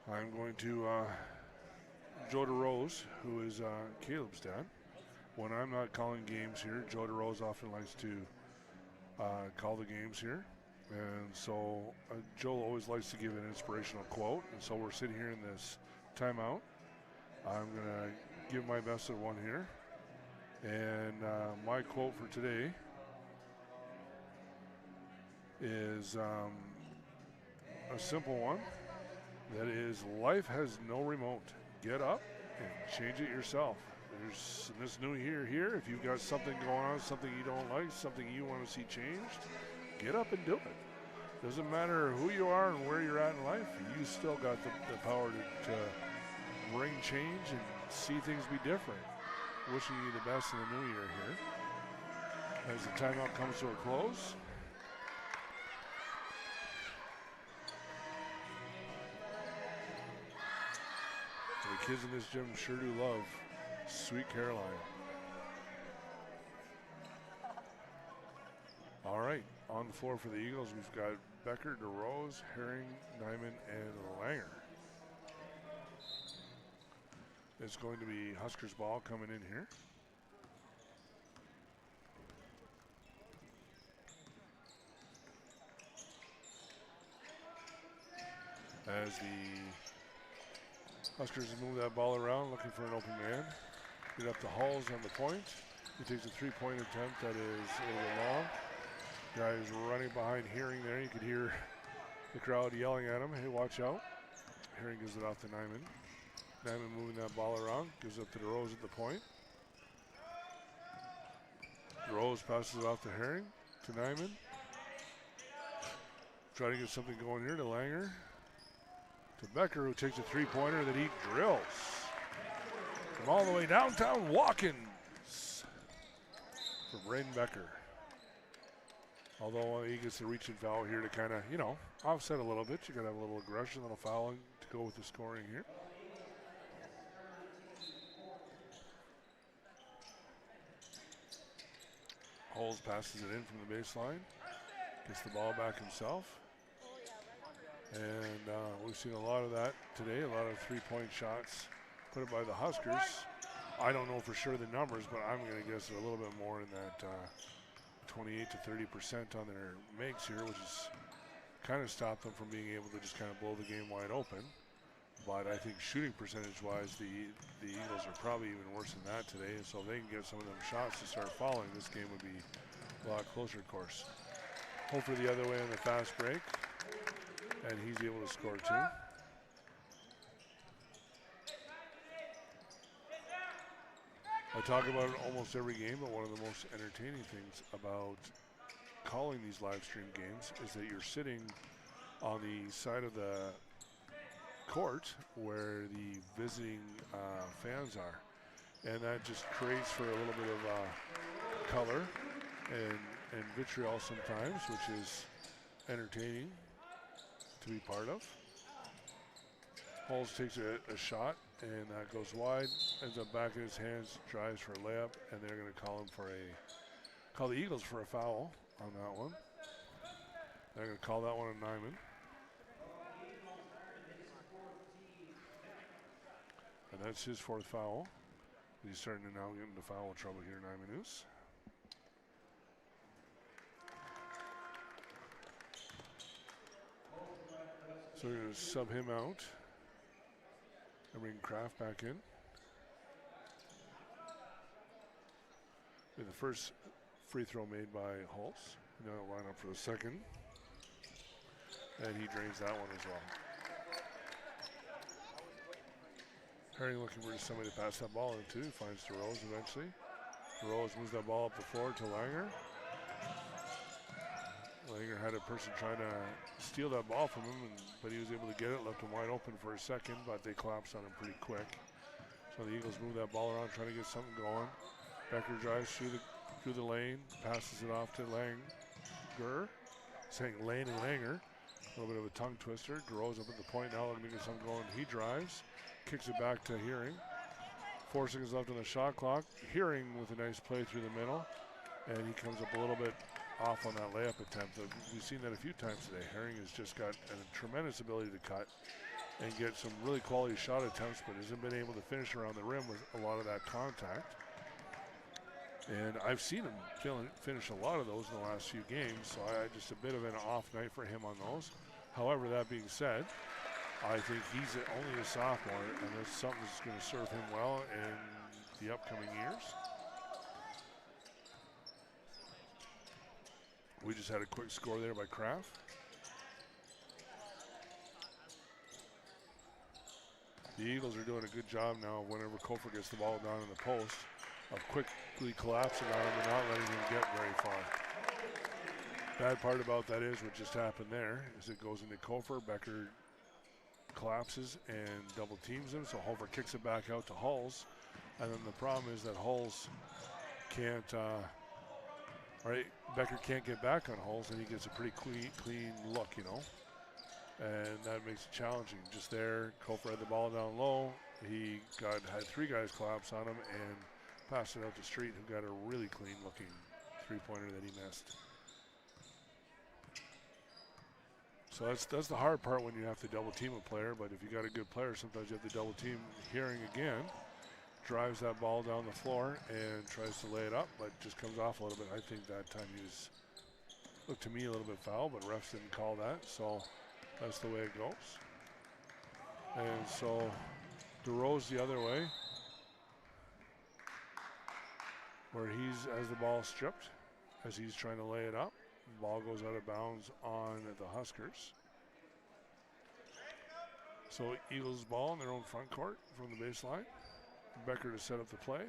I'm going to Joe DeRose, who is Caleb's dad. When I'm not calling games here, Joe DeRose often likes to call the games here. And so Joe always likes to give an inspirational quote. And so we're sitting here in this timeout. I'm going to give my best at one here. And my quote for today is a simple one. That is, life has no remote. Get up and change it yourself. There's in this new year here, if you've got something going on, something you don't like, something you want to see changed, get up and do it. Doesn't matter who you are and where you're at in life, you still got the power to bring change and see things be different. Wishing you the best in the new year here. As the timeout comes to a close. The kids in this gym sure do love Sweet Caroline. All right, on the floor for the Eagles, we've got Becker, DeRose, Herring, Nyman, and Langer. It's going to be Huskers ball coming in here. As the Huskers move that ball around, looking for an open man. Get up to Halls on the point. He takes a three-point attempt that is a little bit long. Guy is running behind Herring there. You could hear the crowd yelling at him, hey, watch out. Herring gives it off to Nyman. Nyman moving that ball around, gives it to DeRose at the point. DeRose passes it off to Herring, to Nyman. Try to get something going here to Langer. To Becker, who takes a three-pointer that he drills. From all the way downtown, Watkins for Braden Becker. Although he gets the reach and foul here to kind of, offset a little bit. You got to have a little aggression, a little fouling to go with the scoring here. Holes passes it in from the baseline. Gets the ball back himself. And we've seen a lot of that today, a lot of three-point shots put up by the Huskers. I don't know for sure the numbers, but I'm going to guess a little bit more in that 28 to 30% on their makes here, which has kind of stopped them from being able to just kind of blow the game wide open. But I think shooting percentage-wise, the Eagles are probably even worse than that today. And so if they can get some of them shots to start falling, this game would be a lot closer, of course. Hopefully the other way on the fast break. And he's able to score too. I talk about it almost every game, but one of the most entertaining things about calling these live stream games is that you're sitting on the side of the court where the visiting fans are. And that just creates for a little bit of color and vitriol sometimes, which is entertaining to be part of. Hulls takes a shot, and that goes wide, ends up back in his hands, drives for a layup, and they're going to call the Eagles for a foul on that one. They're going to call that one a Nyman. And that's his fourth foul. He's starting to now get into foul trouble here, Nyman is. So we're going to sub him out and bring Kraft back in. And the first free throw made by Hulse. Now line up for the second. And he drains that one as well. Herring looking for somebody to pass that ball into. Finds DeRose eventually. DeRose moves that ball up the floor to Langer. Langer had a person trying to steal that ball from him, but he was able to get it, left him wide open for a second, but they collapsed on him pretty quick. So the Eagles move that ball around, trying to get something going. Becker drives through the lane, passes it off to Langer. Saying Lane and Langer. A little bit of a tongue twister. DeRose up at the point now, looking to get something going. He drives, kicks it back to Hearing. 4 seconds left on the shot clock. Hearing with a nice play through the middle, and he comes up a little bit off on that layup attempt. We've seen that a few times today. Herring has just got a tremendous ability to cut and get some really quality shot attempts, but hasn't been able to finish around the rim with a lot of that contact. And I've seen him finish a lot of those in the last few games, so just a bit of an off night for him on those. However, that being said, I think he's only a sophomore, and that's something that's going to serve him well in the upcoming years. We just had a quick score there by Kraft. The Eagles are doing a good job now whenever Kofor gets the ball down in the post of quickly collapsing on him and not letting him get very far. Bad part about that is what just happened there is it goes into Kofor. Becker collapses and double teams him, so Hofer kicks it back out to Hulls. And then the problem is that Hulls can't, Becker can't get back on Hulls, and he gets a pretty clean look, you know. And that makes it challenging. Just there, Kofor had the ball down low. He had 3 guys collapse on him and passed it out to Street, who got a really clean looking three-pointer that he missed. So that's the hard part when you have to double team a player, but if you got a good player, sometimes you have to double team. Hearing again, drives that ball down the floor and tries to lay it up, but just comes off a little bit. I think that time looked to me a little bit foul, but refs didn't call that, so that's the way it goes. And so DeRose the other way, where as the ball stripped, as he's trying to lay it up. The ball goes out of bounds on the Huskers. So Eagles ball in their own front court from the baseline. Becker to set up the play.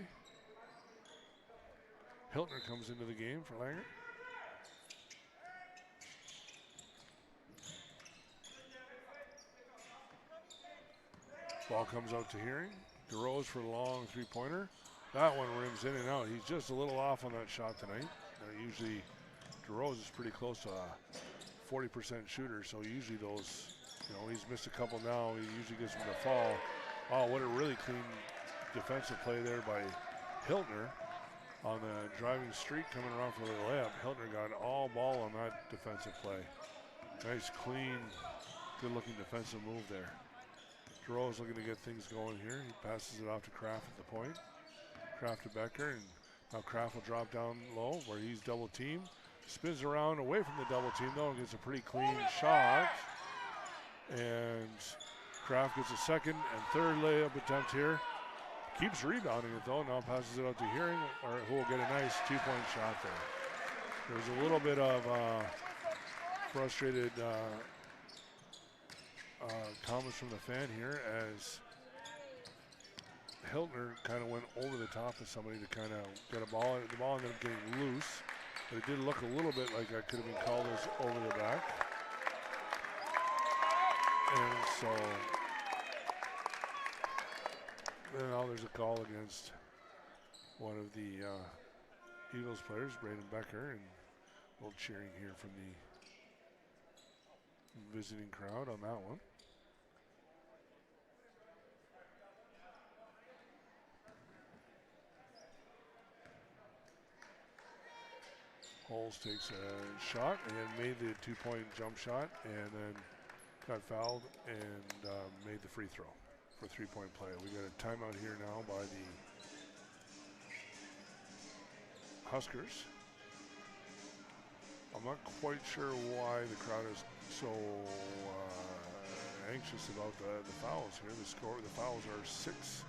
Hiltner comes into the game for Langer. Ball comes out to Hearing. DeRose for the long three-pointer. That one rims in and out. He's just a little off on that shot tonight. Usually DeRose is pretty close to a 40% shooter, so usually those, he's missed a couple now. He usually gets them to fall. Oh, what a really clean defensive play there by Hiltner on the driving streak coming around for the layup. Hiltner got all ball on that defensive play. Nice, clean, good-looking defensive move there. DeRose looking to get things going here. He passes it off to Kraft at the point. Kraft to Becker, and now Kraft will drop down low where he's double teamed. Spins around away from the double team though and gets a pretty clean shot. And Kraft gets a second and third layup attempt here. Keeps rebounding it though, now passes it out to Hearing, who will get a nice two-point shot there. There's a little bit of frustrated comments from the fan here as Hiltner kind of went over the top of somebody to kind of get a ball. The ball ended up getting loose. But it did look a little bit like that could have been called as over the back. And so now there's a call against one of the Eagles players, Braden Becker, and a little cheering here from the visiting crowd on that one. Holes takes a shot and then made the two-point jump shot and then got fouled and made the free throw for three-point play. We got a timeout here now by the Huskers. I'm not quite sure why the crowd is so anxious about the fouls here. The fouls are 6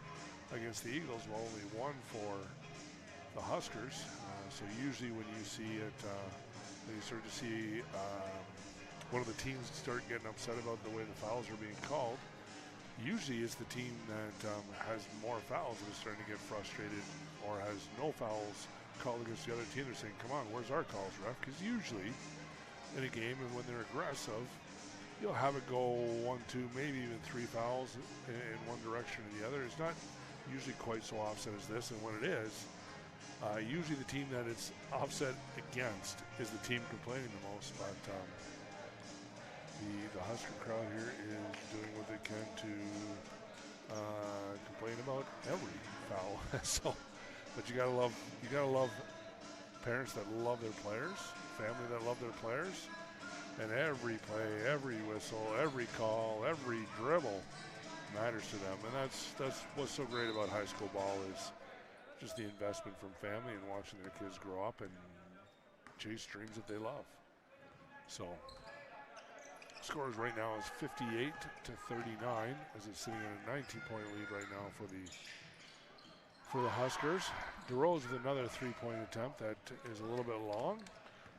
against the Eagles, while only 1 for the Huskers. So usually when you see it, when you start to see one of the teams start getting upset about the way the fouls are being called, usually it's the team that has more fouls that is starting to get frustrated or has no fouls called against the other team. They're saying, come on, where's our calls, ref? Because usually in a game and when they're aggressive, you'll have it go 1, 2, maybe even 3 fouls in one direction or the other. It's not usually quite so offset as this, and when it is, usually the team that it's offset against is the team complaining the most. But the Husker crowd here is doing what they can to complain about every foul. So, but you gotta love parents that love their players, family that love their players, and every play, every whistle, every call, every dribble matters to them. And that's what's so great about high school ball is just the investment from family and watching their kids grow up and chase dreams that they love. So, scores right now is 58-39 as it's sitting in a 19-point lead right now for the Huskers. DeRose with another three-point attempt that is a little bit long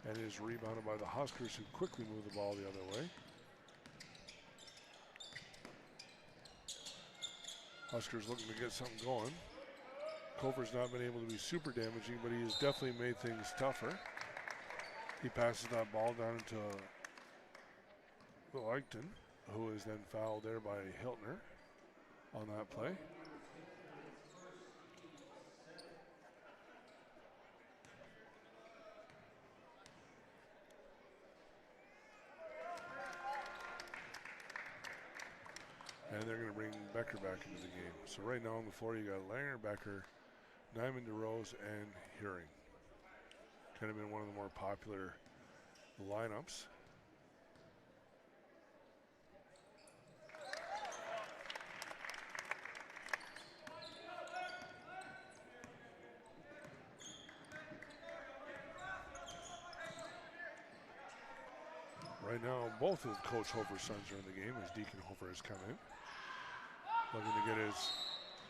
and is rebounded by the Huskers, who quickly move the ball the other way. Huskers looking to get something going. Cover's not been able to be super damaging, but he has definitely made things tougher. He passes that ball down into Eichton, who is then fouled there by Hiltner on that play. And they're going to bring Becker back into the game. So right now on the floor you got Langer, Becker, Nyman, DeRose, and Hearing. Kind of been one of the more popular lineups. Right now, both of Coach Hofer's sons are in the game as Deacon Hofer has come in. Looking to get his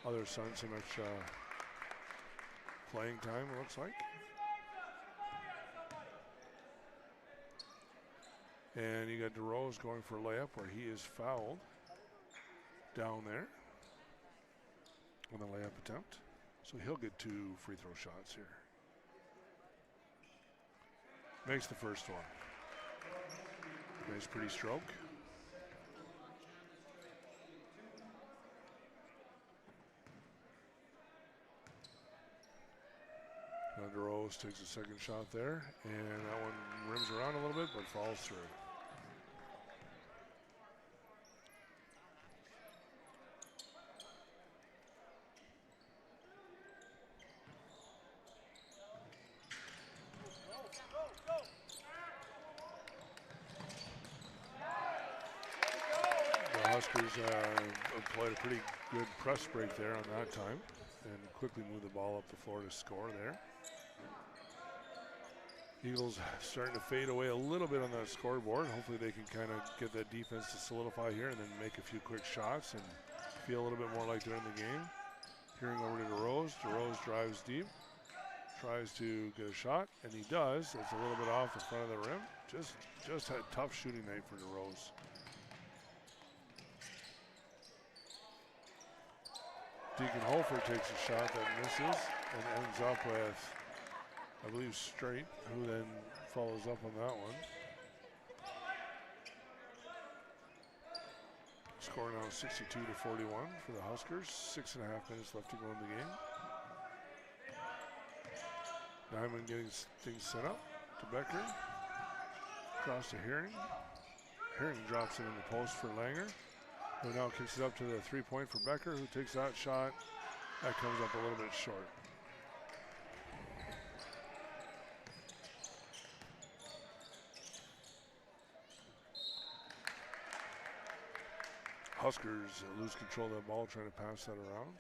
other son some extra playing time, it looks like. And you got DeRose going for a layup where he is fouled down there on the layup attempt. So he'll get 2 free throw shots here. Makes the first one. Nice pretty stroke. DeRose takes a second shot there, and that one rims around a little bit but falls through. Huskers employed a pretty good press break there on that time and quickly moved the ball up the floor to score there. Eagles starting to fade away a little bit on that scoreboard. Hopefully they can kind of get that defense to solidify here and then make a few quick shots and feel a little bit more like they're in the game. Hearing over to DeRose. DeRose drives deep, tries to get a shot, and he does. It's a little bit off the front of the rim. Just had a tough shooting night for DeRose. Deacon Holford takes a shot that misses and ends up with I believe, straight, who then follows up on that one. Score now 62-41 for the Huskers. 6.5 minutes left to go in the game. Nyman getting things set up to Becker. Across to Herring. Herring drops it in the post for Langer, who now kicks it up to the three-point for Becker, who takes that shot. That comes up a little bit short. Huskers lose control of that ball, trying to pass that around.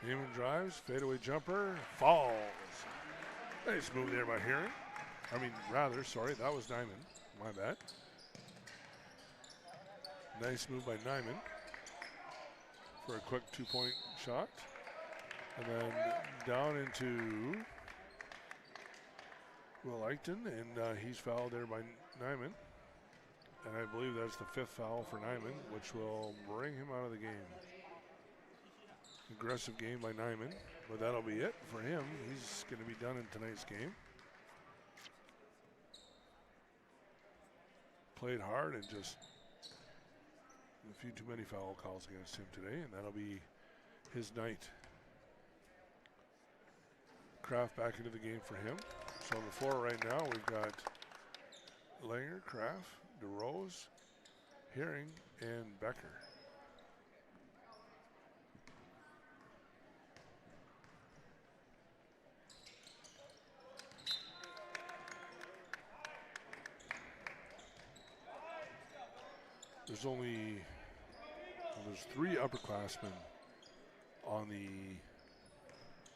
Neiman drives, fadeaway jumper, falls. Nice move there by Herring. That was Nyman. My bad. Nice move by Nyman for a quick two-point shot. And then down into Will Eichten, and he's fouled there by Nyman. And I believe that's the 5th foul for Nyman, which will bring him out of the game. Aggressive game by Nyman, but that'll be it for him. He's going to be done in tonight's game. Played hard and just a few too many foul calls against him today, and that'll be his night. Kraft back into the game for him. So on the floor right now, we've got Langer, Kraft, DeRose, Herring, and Becker. There's 3 upperclassmen on the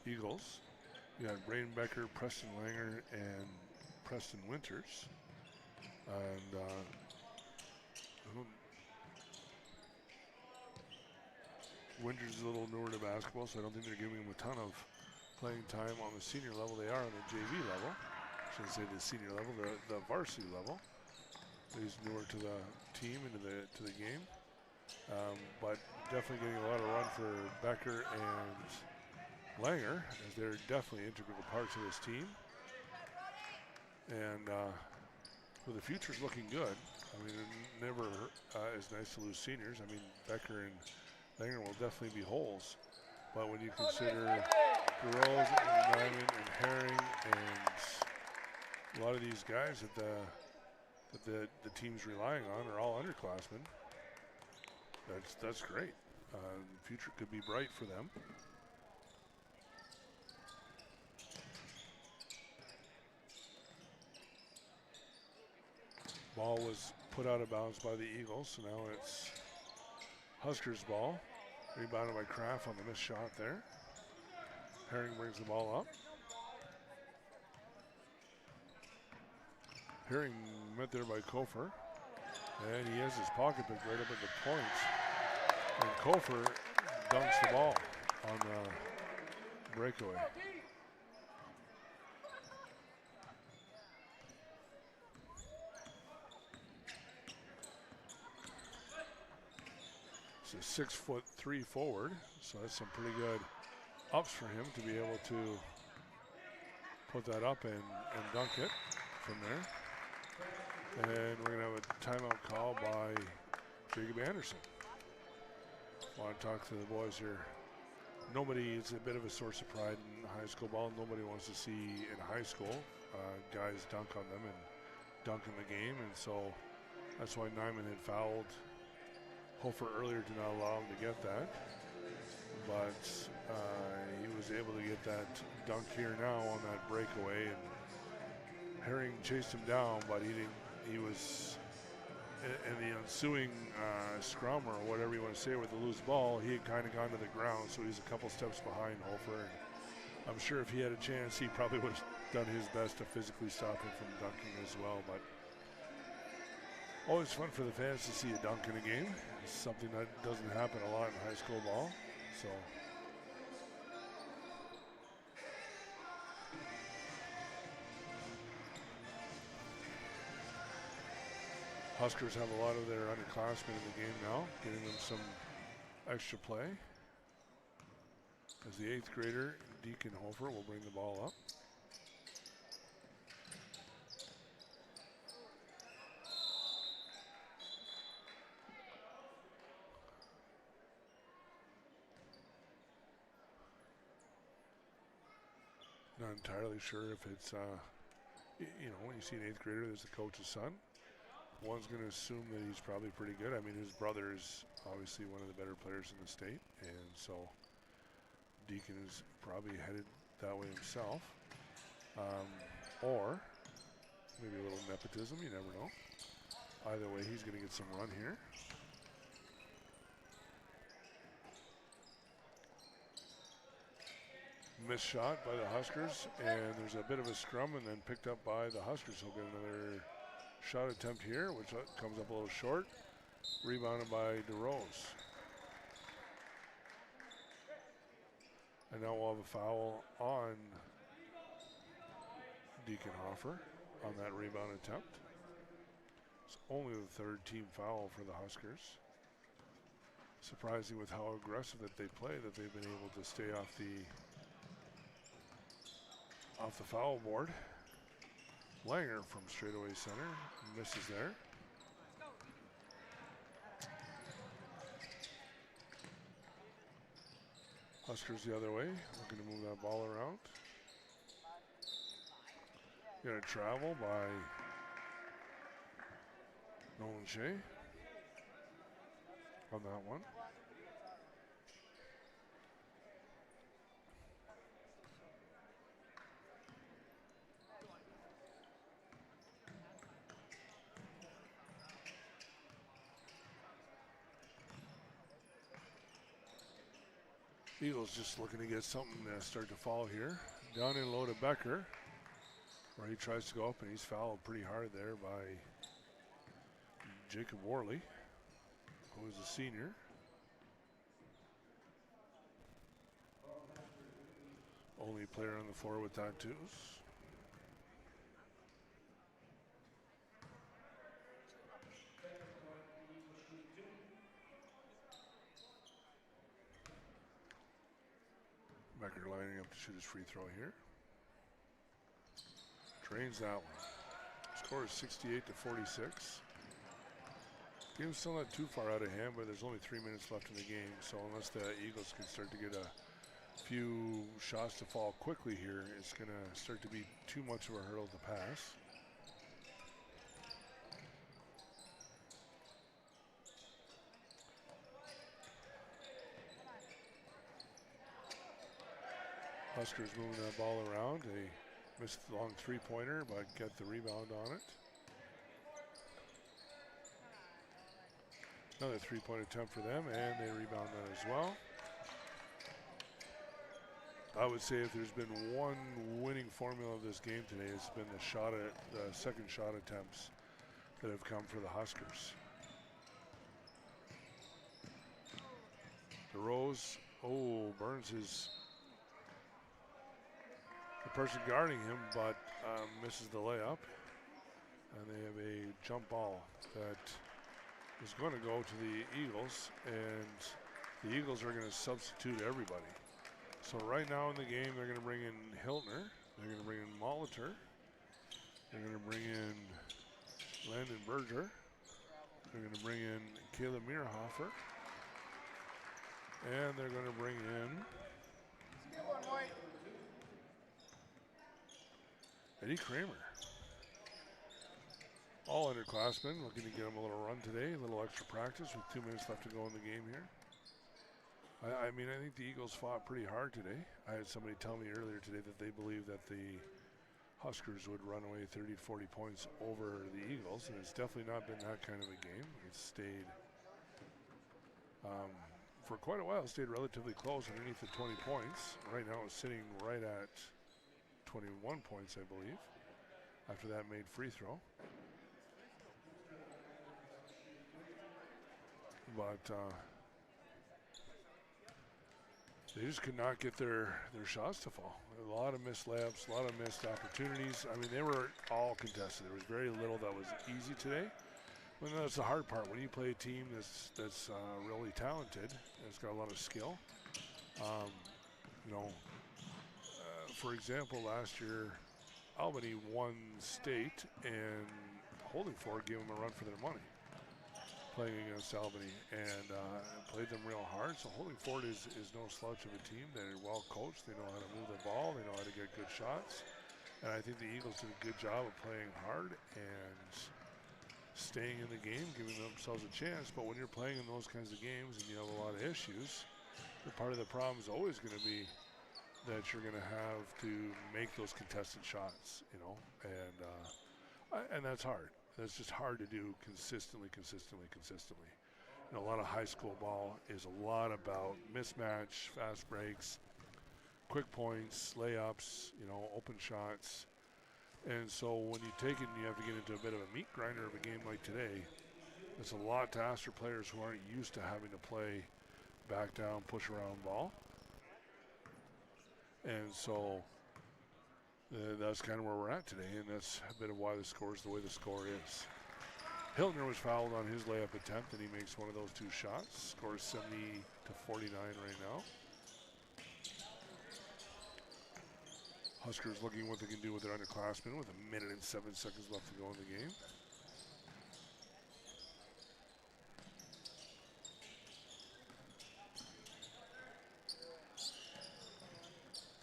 Eagles. You got Braden Becker, Preston Langer, and Preston Winters. And Winters is a little newer to basketball, so I don't think they're giving him a ton of playing time on the senior level. They are on the JV level. I shouldn't say the senior level, the varsity level. He's newer to the team and to the game, but definitely getting a lot of run for Becker and Langer, as they're definitely integral parts of this team. And well, the future's looking good. I mean, it never is nice to lose seniors. I mean, Becker and Langer will definitely be holes, but when you consider DeRose and Nyman and Herring and a lot of these guys that the team's relying on are all underclassmen, that's great. The future could be bright for them. Ball was put out of bounds by the Eagles, so now it's Huskers ball. Rebounded by Kraft on the missed shot there. Herring brings the ball up. Herring met there by Kofer, and he has his pocket pick right up at the points. And Kofer dunks the ball on the breakaway. It's a 6'3" forward, so that's some pretty good ups for him to be able to put that up and dunk it from there. And we're going to have a timeout call by Jacob Anderson. Want to talk to the boys here. It's a bit of a source of pride in high school ball. Nobody wants to see in high school guys dunk on them and dunk in the game. And so that's why Nyman had fouled Hofer earlier to not allow him to get that. But he was able to get that dunk here now on that breakaway. And Herring chased him down, but he was in the ensuing scrum or whatever you want to say with the loose ball, he had kind of gone to the ground, so he's a couple steps behind Hofer. And I'm sure if he had a chance, he probably would have done his best to physically stop him from dunking as well. But always fun for the fans to see a dunk in a game. It's something that doesn't happen a lot in high school ball. So Huskers have a lot of their underclassmen in the game now, giving them some extra play. As the 8th grader, Deacon Hofer, will bring the ball up. Not entirely sure if it's, you know, when you see an 8th grader, there's the coach's son. One's going to assume that he's probably pretty good. I mean, his brother is obviously one of the better players in the state, and so Deacon is probably headed that way himself. Or maybe a little nepotism, you never know. Either way, he's going to get some run here. Missed shot by the Huskers, and there's a bit of a scrum, and then picked up by the Huskers. He'll get another shot attempt here, which comes up a little short. Rebounded by DeRose. And now we'll have a foul on Deacon Hofer on that rebound attempt. It's only the 3rd team foul for the Huskers. Surprising with how aggressive that they play, that they've been able to stay off the foul board. Langer from straightaway center, misses there. Huskers the other way, looking to move that ball around. Going to travel by Nolan Shea on that one. Eagles just looking to get something to start to fall here. Down in low to Becker, where he tries to go up, and he's fouled pretty hard there by Jacob Worley, who is a senior. Only player on the floor with tattoos. Becker lining up to shoot his free throw here. Drains that one. Score is 68-46. Game's still not too far out of hand, but there's only 3 minutes left in the game, so unless the Eagles can start to get a few shots to fall quickly here, it's going to start to be too much of a hurdle to pass. Huskers moving that ball around. They missed the long 3-pointer, but get the rebound on it. Another 3-point attempt for them, and they rebound that as well. I would say if there's been one winning formula of this game today, it's been the second shot attempts that have come for the Huskers. DeRose, burns the person guarding him, but misses the layup. And they have a jump ball that is going to go to the Eagles, and the Eagles are going to substitute everybody. So right now in the game, they're going to bring in Hiltner, they're going to bring in Molitor, they're going to bring in Landon Berger, they're going to bring in Caleb Meerhofer, and they're going to bring in Eddie Kramer. All underclassmen looking to get them a little run today, a little extra practice with 2 minutes left to go in the game here. I mean, I think the Eagles fought pretty hard today. I had somebody tell me earlier today that they believe that the Huskers would run away 30 to 40 points over the Eagles, and it's definitely not been that kind of a game. It's stayed, for quite a while, stayed relatively close underneath the 20 points. Right now it's sitting right at 21 points, I believe, after that made free throw. But they just could not get their shots to fall. A lot of missed layups, a lot of missed opportunities. I mean, they were all contested. There was very little that was easy today. Well, that's the hard part. When you play a team that's really talented, and it's got a lot of skill. For example, last year, Albany won state, and Holdingford gave them a run for their money, playing against Albany, and played them real hard. So Holdingford is no slouch of a team. They're well coached. They know how to move the ball. They know how to get good shots. And I think the Eagles did a good job of playing hard and staying in the game, giving themselves a chance. But when you're playing in those kinds of games and you have a lot of issues, part of the problem is always going to be that you're going to have to make those contested shots, and that's hard. That's just hard to do consistently. A lot of high school ball is a lot about mismatch, fast breaks, quick points, layups, open shots. And so when you take it and you have to get into a bit of a meat grinder of a game like today, it's a lot to ask for players who aren't used to having to play back down, push around ball. And so that's kind of where we're at today, and that's a bit of why the score is the way the score is. Hiltner was fouled on his layup attempt, and he makes one of those two shots. Scores 70-49 right now. Huskers looking what they can do with their underclassmen with 1 minute and 7 seconds left to go in the game.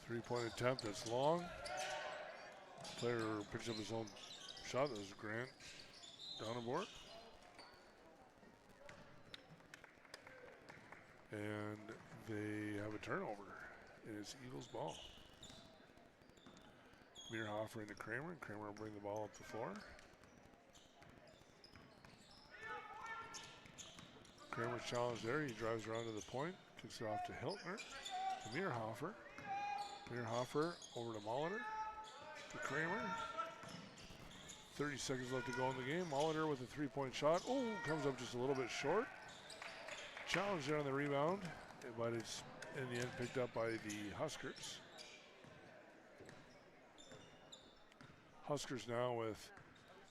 Three-point attempt, that's long. Player picks up his own shot. That was Grant down aboard. And they have a turnover. And it's Eagles ball. Meerhofer into Kramer, and Kramer will bring the ball up the floor. Kramer's challenge there. He drives around to the point, kicks it off to Hiltner, to Meerhofer. Meerhofer over to Molitor, to Kramer. 30 seconds left to go in the game. Molitor with a three-point shot. Oh, comes up just a little bit short. Challenge there on the rebound, but it's in the end picked up by the Huskers. Huskers now with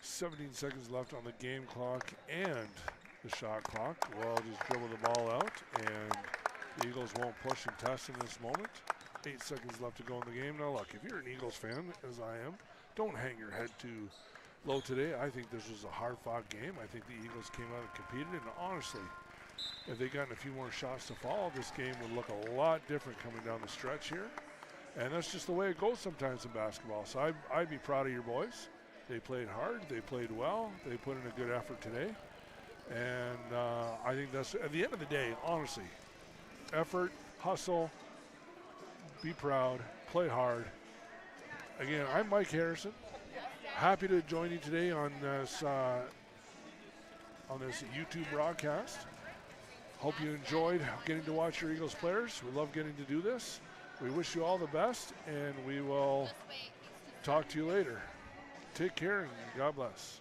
17 seconds left on the game clock and the shot clock. Well, just dribble the ball out, and the Eagles won't push and test in this moment. 8 seconds left to go in the game. Now look, if you're an Eagles fan, as I am, don't hang your head too low today. I think this was a hard-fought game. I think the Eagles came out and competed, and honestly, if they gotten a few more shots to fall, this game would look a lot different coming down the stretch here. And that's just the way it goes sometimes in basketball. So I'd be proud of your boys. They played hard. They played well. They put in a good effort today. And I think that's, at the end of the day, honestly, effort, hustle, be proud, play hard. Again, I'm Mike Harrison. Happy to join you today on this YouTube broadcast. Hope you enjoyed getting to watch your Eagles players. We love getting to do this. We wish you all the best, and we will talk to you later. Take care, and God bless.